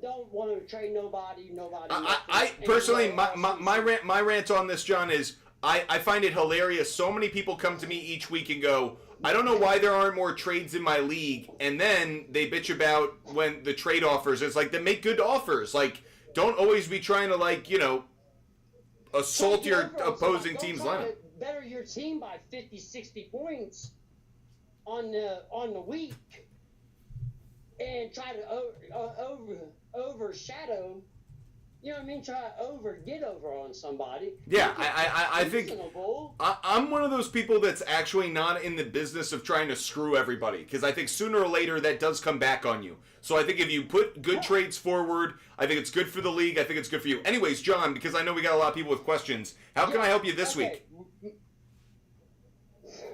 don't want to trade nobody. I personally, my rant on this, John, is I find it hilarious. So many people come to me each week and go, I don't know why there aren't more trades in my league, and then they bitch about when the trade offers. It's like, they make good offers. Like, don't always be trying to, assault your opposing team's lineup. Better your team by 50, 60 points on the week, and try to overshadow. You know what I mean? Try to get over on somebody. Yeah, I think I'm one of those people that's actually not in the business of trying to screw everybody, because I think sooner or later that does come back on you. So I think if you put good trades forward, I think it's good for the league. I think it's good for you. Anyways, John, because I know we got a lot of people with questions, how can I help you this week?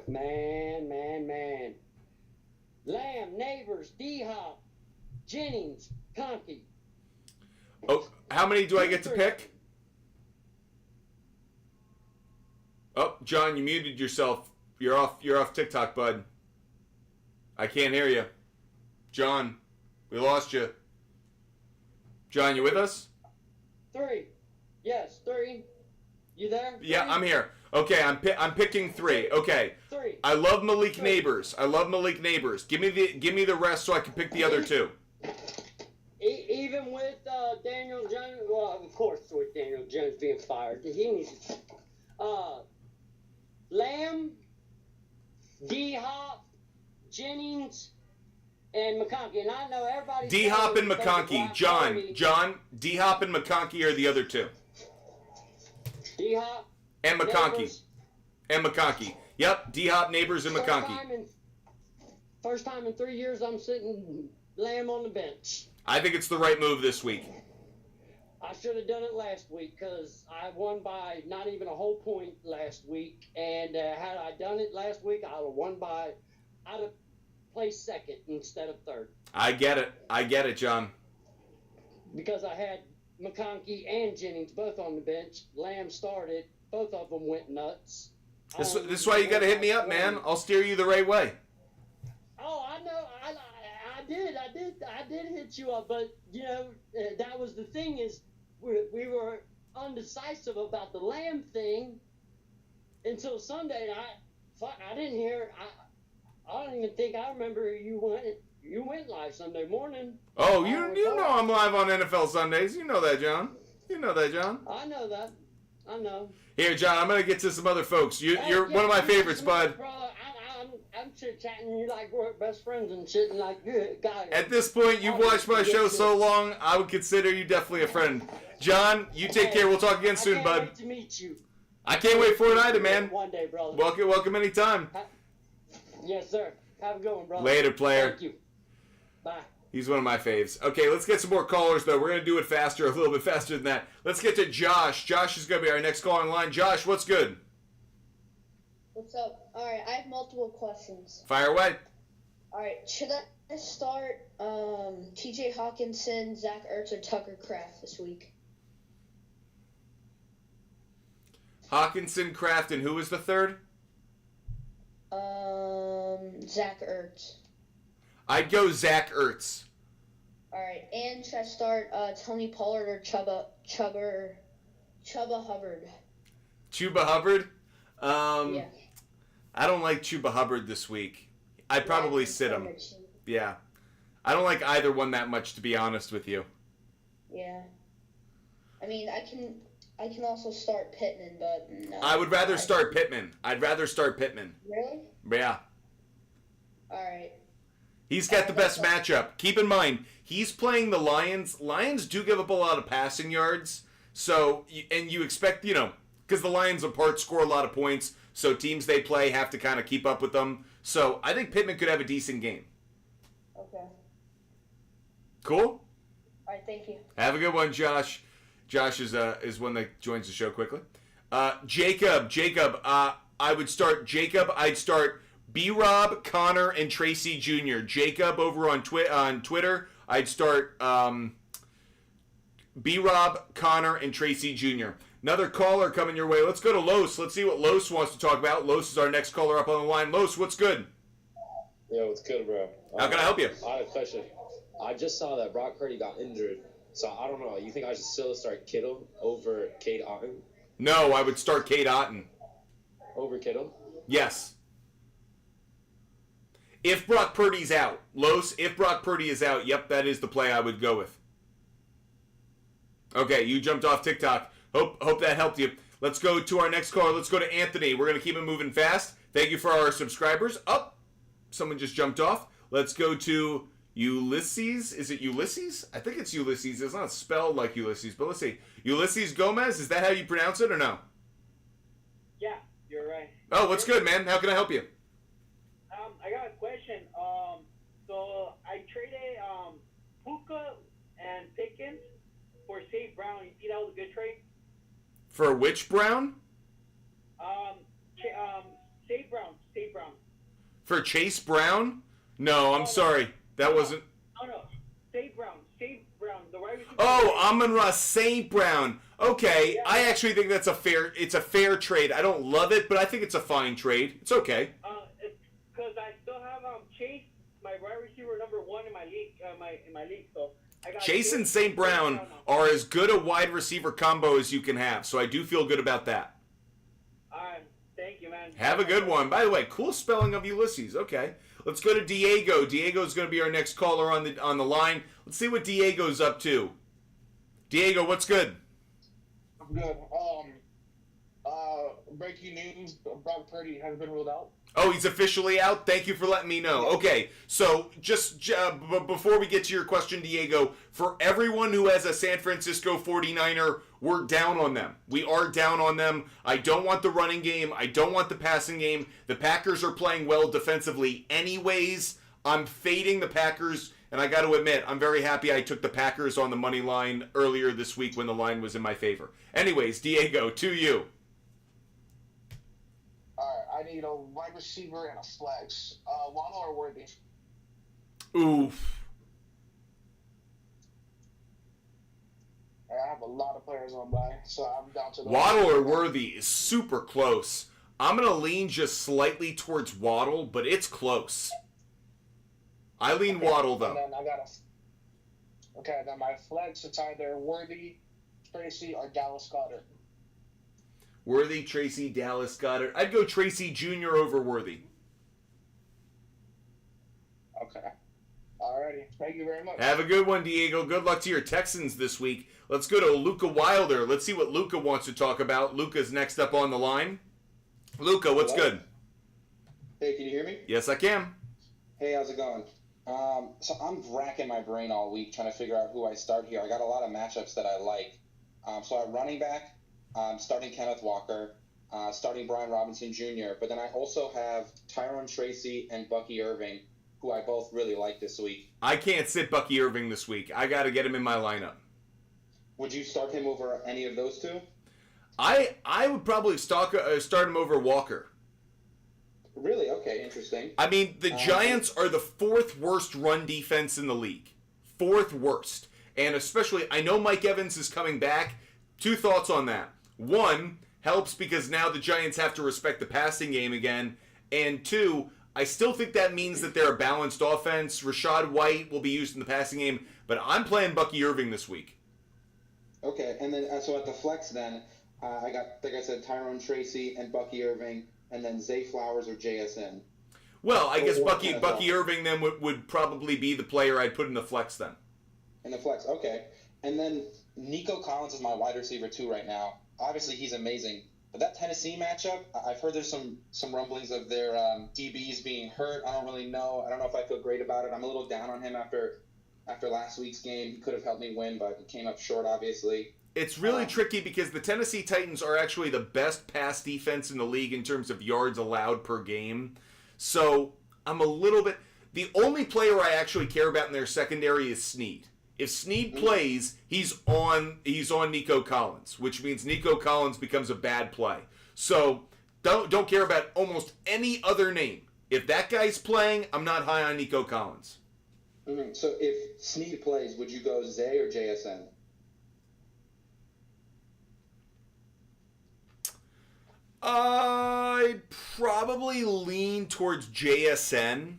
Man. Lamb, Neighbors, D-Hop, Jennings, Conkey. Oh, how many do I get to pick? Oh, John, you muted yourself. You're off TikTok, bud. I can't hear you. John, we lost you. John, you with us? 3. Yes, 3. You there? 3? Yeah, I'm here. Okay, I'm picking 3. Okay. 3. I love Malik Neighbors. Give me the rest so I can pick the other 2. Even with Daniel Jones, well, of course, with Daniel Jones being fired, he needs Lamb, D-Hop, Jennings, and McConkey. And I know everybody. D-Hop and McConkey. John, D-Hop and McConkey are the other 2. D-Hop and McConkey. Neighbors. And McConkey. Yep, D-Hop, Neighbors, and McConkey. First time in 3 years I'm sitting Lamb on the bench. I think it's the right move this week. I should have done it last week because I won by not even a whole point last week. And had I done it last week, I'd have placed second instead of third. I get it, John. Because I had McConkey and Jennings both on the bench. Lamb started. Both of them went nuts. This is why you got to hit me up, man. I'll steer you the right way. Oh, I know. I did hit you up, but that was the thing is we were undecisive about the Lamb thing until Sunday. I didn't hear. I don't even think I remember you went live Sunday morning. Oh, you know I'm live on NFL Sundays. You know that, John. You know that, John. I know that. I know. Here, John, I'm gonna get to some other folks. You're one of my favorites, bud. Bro, I'm chit chatting. You like we're best friends and shit, and like good guy. At this point, you've watched my show so long, I would consider you definitely a friend. John, you take care. We'll talk again soon, bud. I can't wait to meet you. I can't wait for it either, man. One day, brother. Welcome anytime. Yes, sir. Have a good one, brother. Later, player. Thank you. Bye. He's one of my faves. Okay, let's get some more callers, though. We're going to do it faster, a little bit faster than that. Let's get to Josh. Josh is going to be our next caller in line. Josh, what's good? What's up? All right, I have multiple questions. Fire away. All right, should I start T.J. Hawkinson, Zach Ertz, or Tucker Kraft this week? Hawkinson, Kraft, and who was the third? Zach Ertz. I'd go Zach Ertz. All right, and should I start Tony Pollard or Chuba Hubbard? Chuba Hubbard? Yeah. I don't like Chuba Hubbard this week. I'd probably sit him. Yeah. I don't like either one that much, to be honest with you. Yeah. I mean, I can also start Pittman, but no. I would rather start Pittman. I'd rather start Pittman. Really? Yeah. All right. He's got the best matchup. Keep in mind, he's playing the Lions. Lions do give up a lot of passing yards. So, and you expect, because the Lions apart score a lot of points, so teams they play have to kind of keep up with them. So, I think Pittman could have a decent game. Okay. Cool? All right, thank you. Have a good one, Josh. Josh is one that joins the show quickly. Jacob, I would start Jacob. I'd start B-Rob, Connor, and Tracy Jr. Jacob over on Twitter. I'd start B-Rob, Connor, and Tracy Jr. Another caller coming your way. Let's go to Los. Let's see what Los wants to talk about. Los is our next caller up on the line. Los, what's good? Yeah, what's good, bro? How can I help you? I have a question. I just saw that Brock Purdy got injured, so I don't know. You think I should still start Kittle over Cade Otton? No, I would start Cade Otton. Over Kittle? Yes. If Brock Purdy's out. Los, if Brock Purdy is out, yep, that is the play I would go with. Okay, you jumped off TikTok. Hope that helped you. Let's go to our next caller. Let's go to Anthony. We're going to keep it moving fast. Thank you for our subscribers. Oh, someone just jumped off. Let's go to Ulysses. Is it Ulysses? I think it's Ulysses. It's not spelled like Ulysses, but let's see. Ulysses Gomez, is that how you pronounce it or no? Yeah, you're right. Oh, what's good, man? How can I help you? I got a question. So I traded Puka and Pickens for Save Brown. You think that was a good trade? For which Brown? Save Brown. Save Brown. For Chase Brown? No, I'm sorry. That wasn't... No. Save Brown. Save Brown. The wide receiver. Oh, Amon-Ra St. Brown. Okay, yeah. I actually think it's a fair trade. I don't love it, but I think it's a fine trade. It's okay. Because I still have Chase, my wide receiver number 1 in my league. In my league, so I got Chase and St. Brown are as good a wide receiver combo as you can have, so I do feel good about that. Thank you, man. Have a good one. By the way, cool spelling of Ulysses. Okay, let's go to Diego. Diego's going to be our next caller on the line. Let's see what Diego's up to. Diego, what's good? I'm good. Breaking news: Brock Purdy has been ruled out. Oh, he's officially out? Thank you for letting me know. Okay, so just before we get to your question, Diego, for everyone who has a San Francisco 49er, we're down on them. We are down on them. I don't want the running game. I don't want the passing game. The Packers are playing well defensively anyways. I'm fading the Packers, and I got to admit, I'm very happy I took the Packers on the money line earlier this week when the line was in my favor. Anyways, Diego, to you. All right, I need a wide receiver and a flex. Waddle or Worthy? Oof. I have a lot of players on by, so I'm down to the Waddle or Worthy is super close. I'm going to lean just slightly towards Waddle, but it's close. I lean Waddle, though. And then then my flex, it's either Worthy, Tracy, or Dallas Goedert. Worthy, Tracy, Dallas Goedert. I'd go Tracy Jr. over Worthy. Okay. Alrighty. Thank you very much. Have a good one, Diego. Good luck to your Texans this week. Let's go to Luca Wilder. Let's see what Luca wants to talk about. Luca's next up on the line. Luca, what's good? Hey, can you hear me? Yes, I can. Hey, how's it going? So I'm racking my brain all week trying to figure out who I start here. I got a lot of matchups that I like. So I'm running back, starting Kenneth Walker, starting Brian Robinson Jr., but then I also have Tyrone Tracy and Bucky Irving, who I both really like this week. I can't sit Bucky Irving this week. I got to get him in my lineup. Would you start him over any of those two? I would probably start him over Walker. Really? Okay, interesting. I mean, the Giants are the fourth worst run defense in the league. Fourth worst. And especially, I know Mike Evans is coming back. Two thoughts on that. One, helps because now the Giants have to respect the passing game again. And two, I still think that means that they're a balanced offense. Rashad White will be used in the passing game. But I'm playing Bucky Irving this week. Okay, and then so at the flex then, I got, like I said, Tyrone Tracy and Bucky Irving, and then Zay Flowers or JSN. Well, I guess Bucky Irving then would probably be the player I'd put in the flex then. In the flex, okay. And then Nico Collins is my wide receiver too right now. Obviously, he's amazing. But that Tennessee matchup, I've heard there's some rumblings of their DBs being hurt. I don't really know. I don't know if I feel great about it. I'm a little down on him after last week's game. He could have helped me win, but he came up short, obviously. It's really tricky because the Tennessee Titans are actually the best pass defense in the league in terms of yards allowed per game. So I'm a little bit... The only player I actually care about in their secondary is Snead. If Snead plays, he's on Nico Collins, which means Nico Collins becomes a bad play. So don't care about almost any other name. If that guy's playing, I'm not high on Nico Collins. Mm-hmm. So if Snead plays, would you go Zay or JSN? I'd probably lean towards JSN.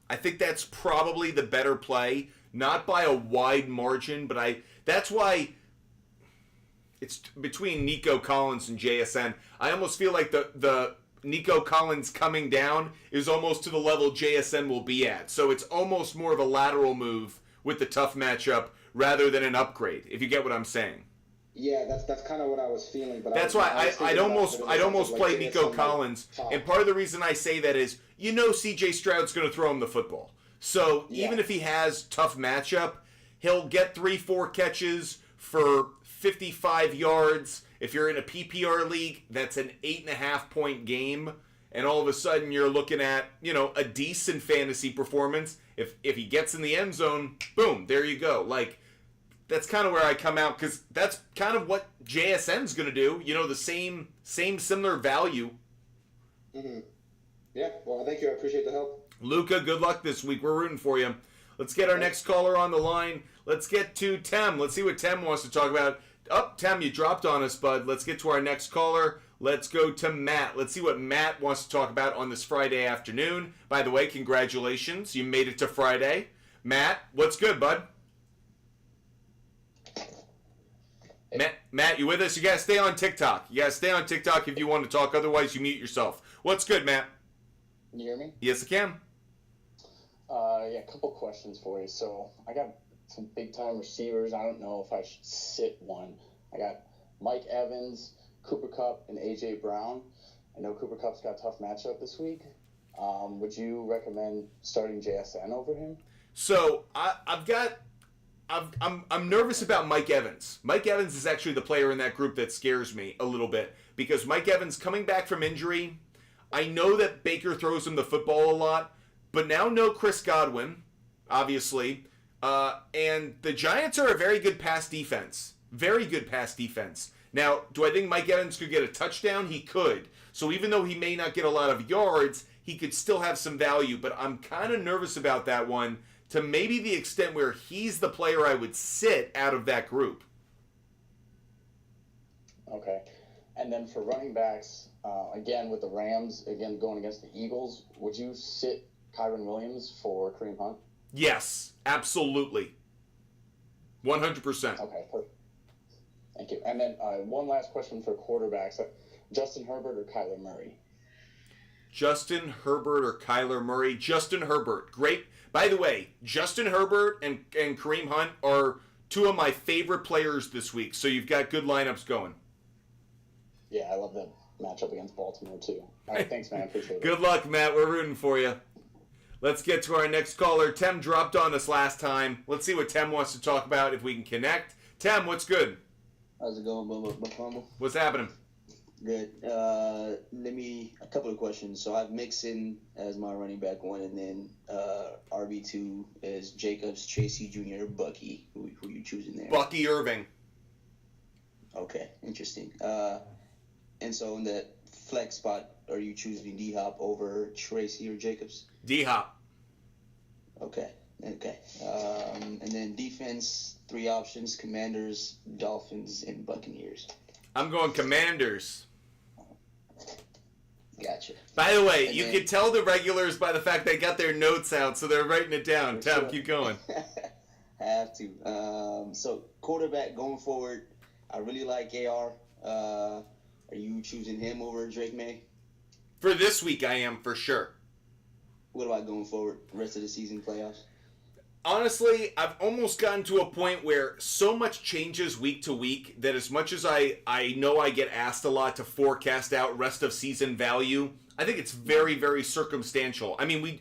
I think that's probably the better play. Not by a wide margin, but that's why it's between Nico Collins and JSN. I almost feel like the Nico Collins coming down is almost to the level JSN will be at. So it's almost more of a lateral move with the tough matchup rather than an upgrade, if you get what I'm saying. Yeah, that's kind of what I was feeling. But that's why I'd almost play Nico Collins. And part of the reason I say that is, C.J. Stroud's going to throw him the football. So even if he has tough matchup, he'll get 3-4 catches for 55 yards. If you're in a PPR league, that's an 8.5-point game. And all of a sudden you're looking at, a decent fantasy performance. If he gets in the end zone, boom, there you go. That's kind of where I come out because that's kind of what JSN's going to do. The same similar value. Mm-hmm. Yeah, well, thank you. I appreciate the help. Luca, good luck this week. We're rooting for you. Let's get our next caller on the line. Let's get to Tem. Let's see what Tem wants to talk about. Oh, Tem, you dropped on us, bud. Let's get to our next caller. Let's go to Matt. Let's see what Matt wants to talk about on this Friday afternoon. By the way, congratulations. You made it to Friday. Matt, what's good, bud? Matt, you with us? You got to stay on TikTok. You got to stay on TikTok if you want to talk. Otherwise, you mute yourself. What's good, Matt? Can you hear me? Yes, I can. A couple questions for you. So I got some big-time receivers. I don't know if I should sit one. I got Mike Evans, Cooper Kupp, and A.J. Brown. I know Cooper Kupp's got a tough matchup this week. Would you recommend starting JSN over him? So I'm nervous about Mike Evans. Mike Evans is actually the player in that group that scares me a little bit because Mike Evans coming back from injury, I know that Baker throws him the football a lot, but now no Chris Godwin, obviously. And the Giants are a very good pass defense. Very good pass defense. Now, do I think Mike Evans could get a touchdown? He could. So even though he may not get a lot of yards, he could still have some value. But I'm kind of nervous about that one to maybe the extent where he's the player I would sit out of that group. Okay. And then for running backs, again with the Rams, again going against the Eagles, would you sit Kyron Williams for Kareem Hunt? Yes, absolutely. 100%. Okay, perfect. Thank you. And then one last question for quarterbacks. Justin Herbert or Kyler Murray? Justin Herbert or Kyler Murray? Justin Herbert. Great. By the way, Justin Herbert and Kareem Hunt are two of my favorite players this week, so you've got good lineups going. Yeah, I love that matchup against Baltimore, too. All right, thanks, man. I appreciate it. Good luck, Matt. We're rooting for you. Let's get to our next caller. Tem dropped on us last time. Let's see what Tem wants to talk about if we can connect. Tem, what's good? How's it going, Fumble? What's happening? Good. A couple of questions. So I have Mixon as my running back one, and then RB2 is Jacobs, Tracy Jr., Bucky. Who you choosing there? Bucky Irving. Okay, interesting. And so in that flex spot, are you choosing D-Hop over Tracy or Jacobs? D-Hop. Okay. And then defense, 3 options: Commanders, Dolphins, and Buccaneers. I'm going Commanders. Gotcha. By the way, you can tell the regulars by the fact they got their notes out, so they're writing it down. Tem, sure. keep going. Have to. So quarterback going forward, I really like AR. Are you choosing him over Drake May? For this week, I am, for sure. What about going forward, rest of the season, playoffs? Honestly, I've almost gotten to a point where so much changes week to week that as much as I know I get asked a lot to forecast out rest of season value, I think it's very, very circumstantial. I mean,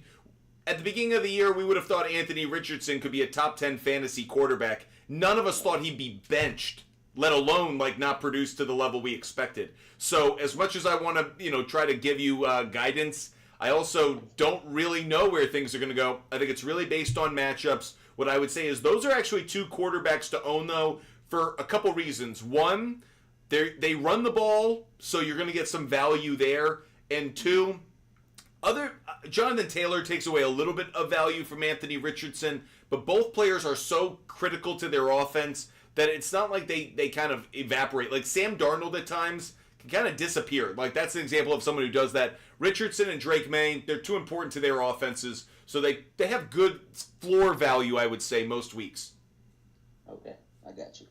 at the beginning of the year, we would have thought Anthony Richardson could be a top 10 fantasy quarterback. None of us thought he'd be benched, let alone not produce to the level we expected. So as much as I want to, try to give you guidance, I also don't really know where things are going to go. I think it's really based on matchups. What I would say is those are actually 2 quarterbacks to own, though, for a couple reasons. One, they run the ball, so you're going to get some value there. And 2, Jonathan Taylor takes away a little bit of value from Anthony Richardson, but both players are so critical to their offense that it's not like they kind of evaporate. Like Sam Darnold at times can kind of disappear. Like that's an example of someone who does that. Richardson and Drake May, they're too important to their offenses, so they have good floor value, I would say, most weeks. Okay, I got you.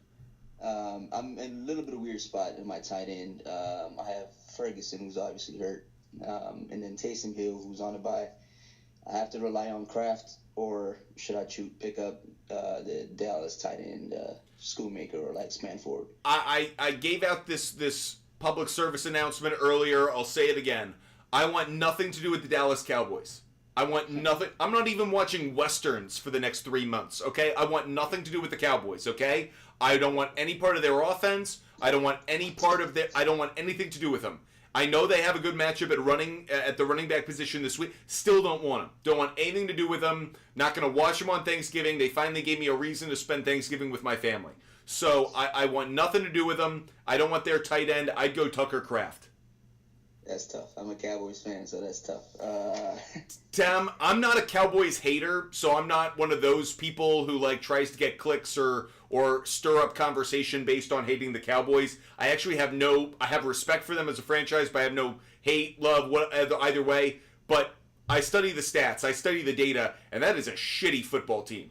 I'm in a little bit of a weird spot in my tight end. I have Ferguson, who's obviously hurt, and then Taysom Hill, who's on a bye. I have to rely on Kraft, or should I pick up the Dallas tight end, Schoolmaker or Spanford? I gave out this public service announcement earlier. I'll say it again. I want nothing to do with the Dallas Cowboys. I want nothing. I'm not even watching Westerns for the next 3 months, okay? I want nothing to do with the Cowboys, okay? I don't want any part of their offense. I don't want any part of their... I don't want anything to do with them. I know they have a good matchup at the running back position this week. Still don't want them. Don't want anything to do with them. Not going to watch them on Thanksgiving. They finally gave me a reason to spend Thanksgiving with my family. So I want nothing to do with them. I don't want their tight end. I'd go Tucker Kraft. That's tough. I'm a Cowboys fan, so that's tough. Tam, I'm not a Cowboys hater, so I'm not one of those people who tries to get clicks or stir up conversation based on hating the Cowboys. I actually have I have respect for them as a franchise, but I have no hate, love, either way. But I study the stats, I study the data, and that is a shitty football team.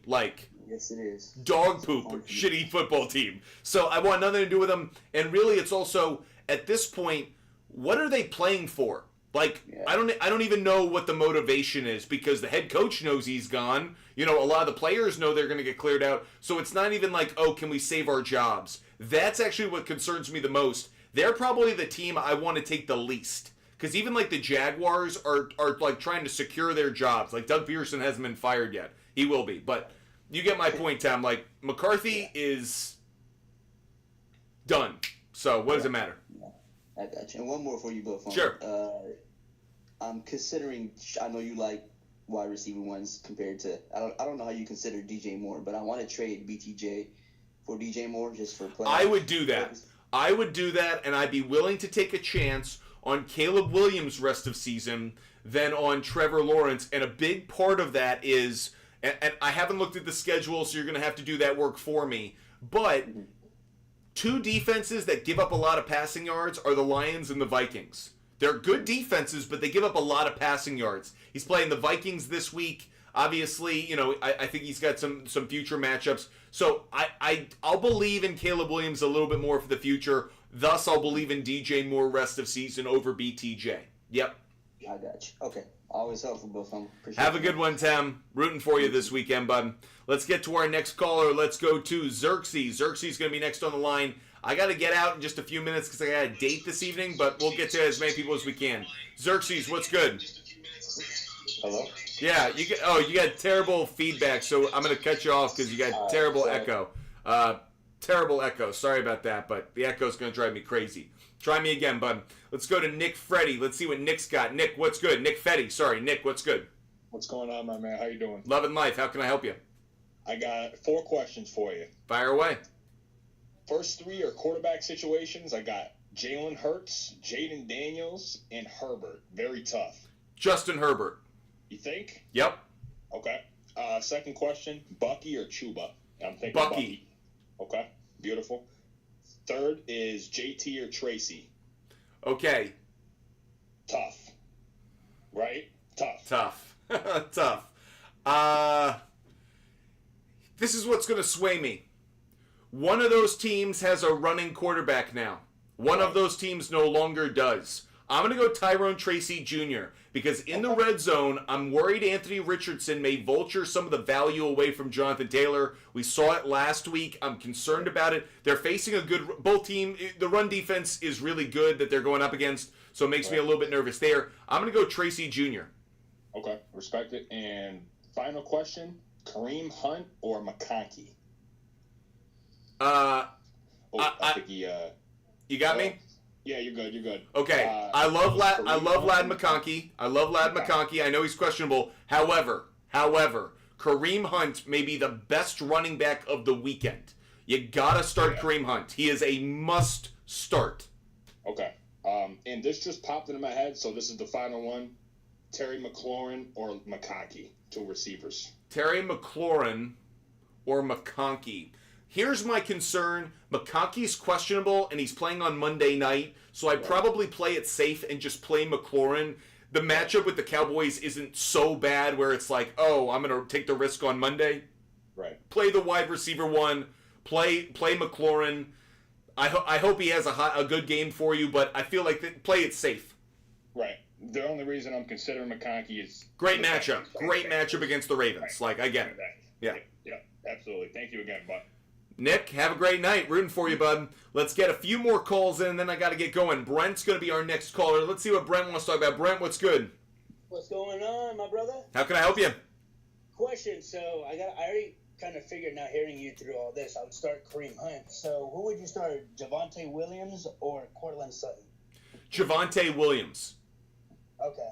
Yes, it is. Dog poop, shitty football team. So I want nothing to do with them. And really, it's also, at this point, what are they playing for? I don't even know what the motivation is because the head coach knows he's gone. A lot of the players know they're going to get cleared out. So it's not even can we save our jobs? That's actually what concerns me the most. They're probably the team I want to take the least. Because even the Jaguars are trying to secure their jobs. Doug Pearson hasn't been fired yet. He will be. But you get my point, Tom. McCarthy is done. So what does it matter? I got you. And one more for you both. Sure. I'm considering. I know you like wide receiver ones compared to. I don't know how you consider DJ Moore, but I want to trade BTJ for DJ Moore just for play. I would do that. I would do that, and I'd be willing to take a chance on Caleb Williams rest of season than on Trevor Lawrence. And a big part of that is, and I haven't looked at the schedule, so you're going to have to do that work for me, but two defenses that give up a lot of passing yards are the Lions and the Vikings. They're good defenses, but they give up a lot of passing yards. He's playing the Vikings this week. Obviously, I think he's got some future matchups. So I'll believe in Caleb Williams a little bit more for the future. Thus, I'll believe in DJ Moore rest of season over BTJ. Yep. I got you. Okay. Always helpful, Bill Fumble. Have a good one, Tim. Rooting for you this weekend, bud. Let's get to our next caller. Let's go to Xerxes. Xerxes going to be next on the line. I got to get out in just a few minutes because I got a date this evening, but we'll get to as many people as we can. Xerxes, what's good? Hello? Yeah, you got terrible feedback, so I'm going to cut you off because you got terrible echo. Terrible echo. Sorry about that, but the echo's going to drive me crazy. Try me again, bud. Let's go to Nick Freddy. Let's see what Nick's got. Nick, what's good? Nick Fetty. Sorry, Nick, what's good? What's going on, my man? How you doing? Loving life. How can I help you? I got 4 questions for you. Fire away. First 3 are quarterback situations. I got Jalen Hurts, Jaden Daniels, and Herbert. Very tough. Justin Herbert. You think? Yep. Okay. Second question, Bucky or Chuba? I'm thinking Bucky. Okay, beautiful. Third is JT or Tracy. Okay. Tough. Right? Tough. Tough. This is what's going to sway me. One of those teams has a running quarterback now. One of those teams no longer does. I'm going to go Tyrone Tracy Jr. because in the red zone, I'm worried Anthony Richardson may vulture some of the value away from Jonathan Taylor. We saw it last week. I'm concerned about it. They're facing a good both team. The run defense is really good that they're going up against, so it makes me a little bit nervous there. I'm going to go Tracy Jr. Okay, respect it. And final question, Kareem Hunt or McConkey? I think he... you got me? Yeah, you're good. You're good. Okay, I love Lad McConkey. I love Lad McConkey. I know he's questionable. However, Kareem Hunt may be the best running back of the weekend. You gotta start Kareem Hunt. He is a must start. Okay. And this just popped into my head, so this is the final one. Terry McLaurin or McConkey, 2 receivers. Terry McLaurin or McConkey. Here's my concern. McConkey's questionable, and he's playing on Monday night, so I'd probably play it safe and just play McLaurin. The matchup with the Cowboys isn't so bad where it's like, oh, I'm going to take the risk on Monday. Right. Play the wide receiver one. Play McLaurin. I hope he has a good game for you, but I feel like play it safe. Right. The only reason I'm considering McConkey is... Great matchup. Great matchup against the Ravens. Like, I get it. Yeah. Yeah, absolutely. Thank you again, bud. Nick, have a great night. Rooting for you, bud. Let's get a few more calls in, then I got to get going. Brent's going to be our next caller. Let's see what Brent wants to talk about. Brent, what's good? What's going on, my brother? How can I help you? Question. So I already kind of figured now hearing you through all this, I would start Kareem Hunt. So who would you start, Javonte Williams or Cortland Sutton? Javonte Williams. Okay.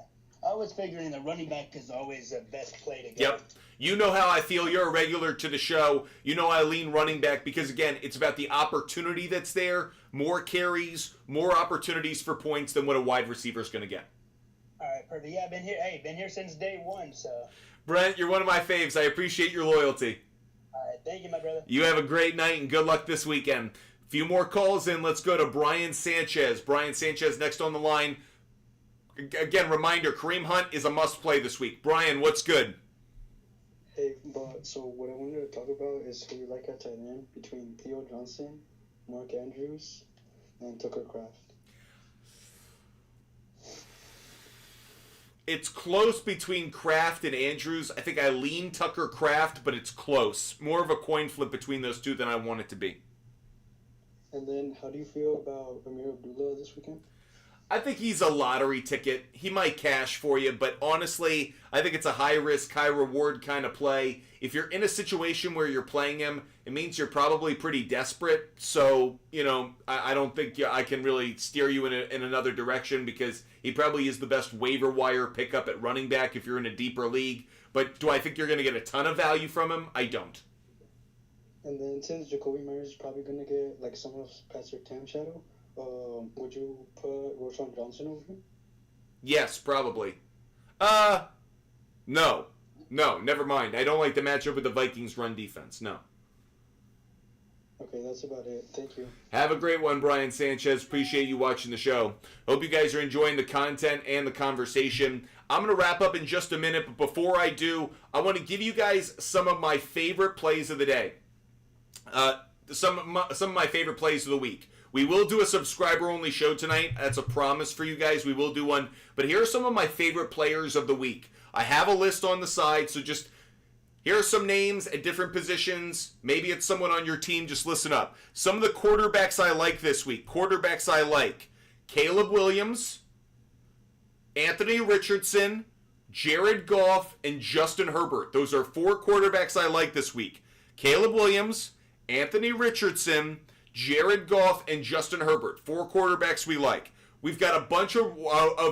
I was figuring the running back is always the best play to go. Yep. You know how I feel. You're a regular to the show. You know I lean running back because, again, it's about the opportunity that's there. More carries, more opportunities for points than what a wide receiver is going to get. All right, perfect. Yeah, been here since day one. So. Brent, you're one of my faves. I appreciate your loyalty. All right, thank you, my brother. You have a great night and good luck this weekend. A few more calls in. Let's go to Brian Sanchez. Brian Sanchez next on the line. Again, reminder, Kareem Hunt is a must-play this week. Brian, what's good? Hey, but so what I wanted to talk about is who you like at tight end between Theo Johnson, Mark Andrews, and Tucker Kraft. It's close between Kraft and Andrews. I think I lean Tucker Kraft, but it's close. More of a coin flip between those two than I want it to be. And then how do you feel about Amir Abdullah this weekend? I think he's a lottery ticket. He might cash for you, but honestly, I think it's a high risk, high reward kind of play. If you're in a situation where you're playing him, it means you're probably pretty desperate. So, I don't think I can really steer you in another direction because he probably is the best waiver wire pickup at running back if you're in a deeper league. But do I think you're going to get a ton of value from him? I don't. And then since Jacoby Myers is probably going to get like some of Pastor Tam's shadow, would you put Roshan Johnson over him? Yes, probably. No, never mind. I don't like the matchup with the Vikings run defense. No. Okay, that's about it. Thank you. Have a great one, Brian Sanchez. Appreciate you watching the show. Hope you guys are enjoying the content and the conversation. I'm going to wrap up in just a minute, but before I do, I want to give you guys some of my favorite plays of the day. Some of my favorite plays of the week. We will do a subscriber-only show tonight. That's a promise for you guys. We will do one. But here are some of my favorite players of the week. I have a list on the side, so just here are some names at different positions. Maybe it's someone on your team. Just listen up. Some of the quarterbacks I like this week. Quarterbacks I like. Caleb Williams, Anthony Richardson, Jared Goff, and Justin Herbert. Those are 4 quarterbacks I like this week. Caleb Williams, Anthony Richardson, Jared Goff, and Justin Herbert. 4 quarterbacks we like. We've got a bunch of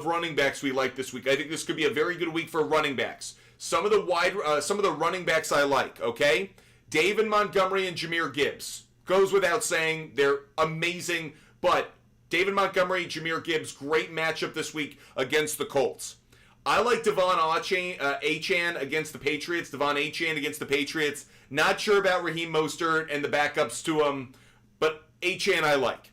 running backs we like this week. I think this could be a very good week for running backs. Some of the running backs I like, okay? David Montgomery and Jahmyr Gibbs. Goes without saying, they're amazing, but David Montgomery, Jahmyr Gibbs, great matchup this week against the Colts. I like Devon Achane against the Patriots. Devon Achane against the Patriots. Not sure about Raheem Mostert and the backups to him, but Achane I like.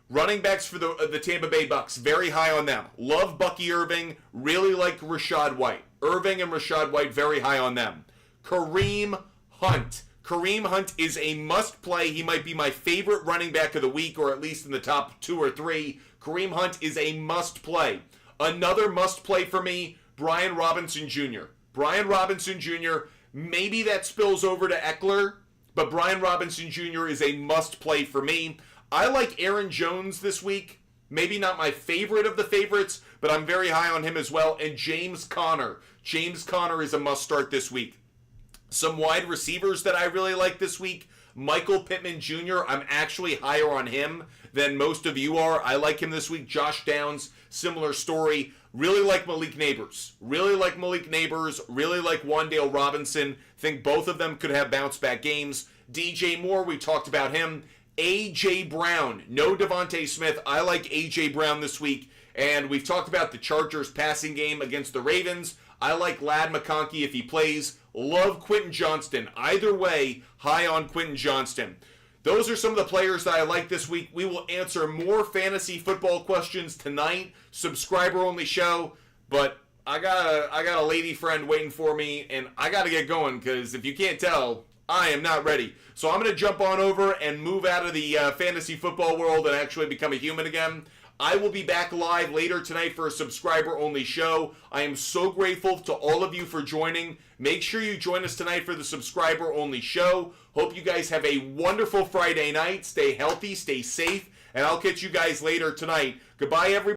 Running backs for the Tampa Bay Bucks, very high on them. Love Bucky Irving, really like Rashad White. Irving and Rashad White, very high on them. Kareem Hunt. Kareem Hunt is a must-play. He might be my favorite running back of the week, or at least in the top 2 or 3. Kareem Hunt is a must-play. Another must-play for me, Brian Robinson Jr. Brian Robinson Jr., maybe that spills over to Eckler, but Brian Robinson Jr. is a must-play for me. I like Aaron Jones this week. Maybe not my favorite of the favorites, but I'm very high on him as well. And James Conner. James Conner is a must-start this week. Some wide receivers that I really like this week. Michael Pittman Jr., I'm actually higher on him than most of you are. I like him this week. Josh Downs, similar story. Really like Malik Neighbors. Really like Wan'Dale Robinson. Think both of them could have bounce-back games. DJ Moore, we talked about him. A.J. Brown. No Devontae Smith. I like A.J. Brown this week. And we've talked about the Chargers passing game against the Ravens. I like Ladd McConkey if he plays. Love Quentin Johnston. Either way, high on Quentin Johnston. Those are some of the players that I like this week. We will answer more fantasy football questions tonight. Subscriber-only show. But I got a lady friend waiting for me, and I got to get going because if you can't tell, I am not ready. So I'm going to jump on over and move out of the fantasy football world and actually become a human again. I will be back live later tonight for a subscriber-only show. I am so grateful to all of you for joining. Make sure you join us tonight for the subscriber-only show. Hope you guys have a wonderful Friday night. Stay healthy, stay safe, and I'll catch you guys later tonight. Goodbye, everybody.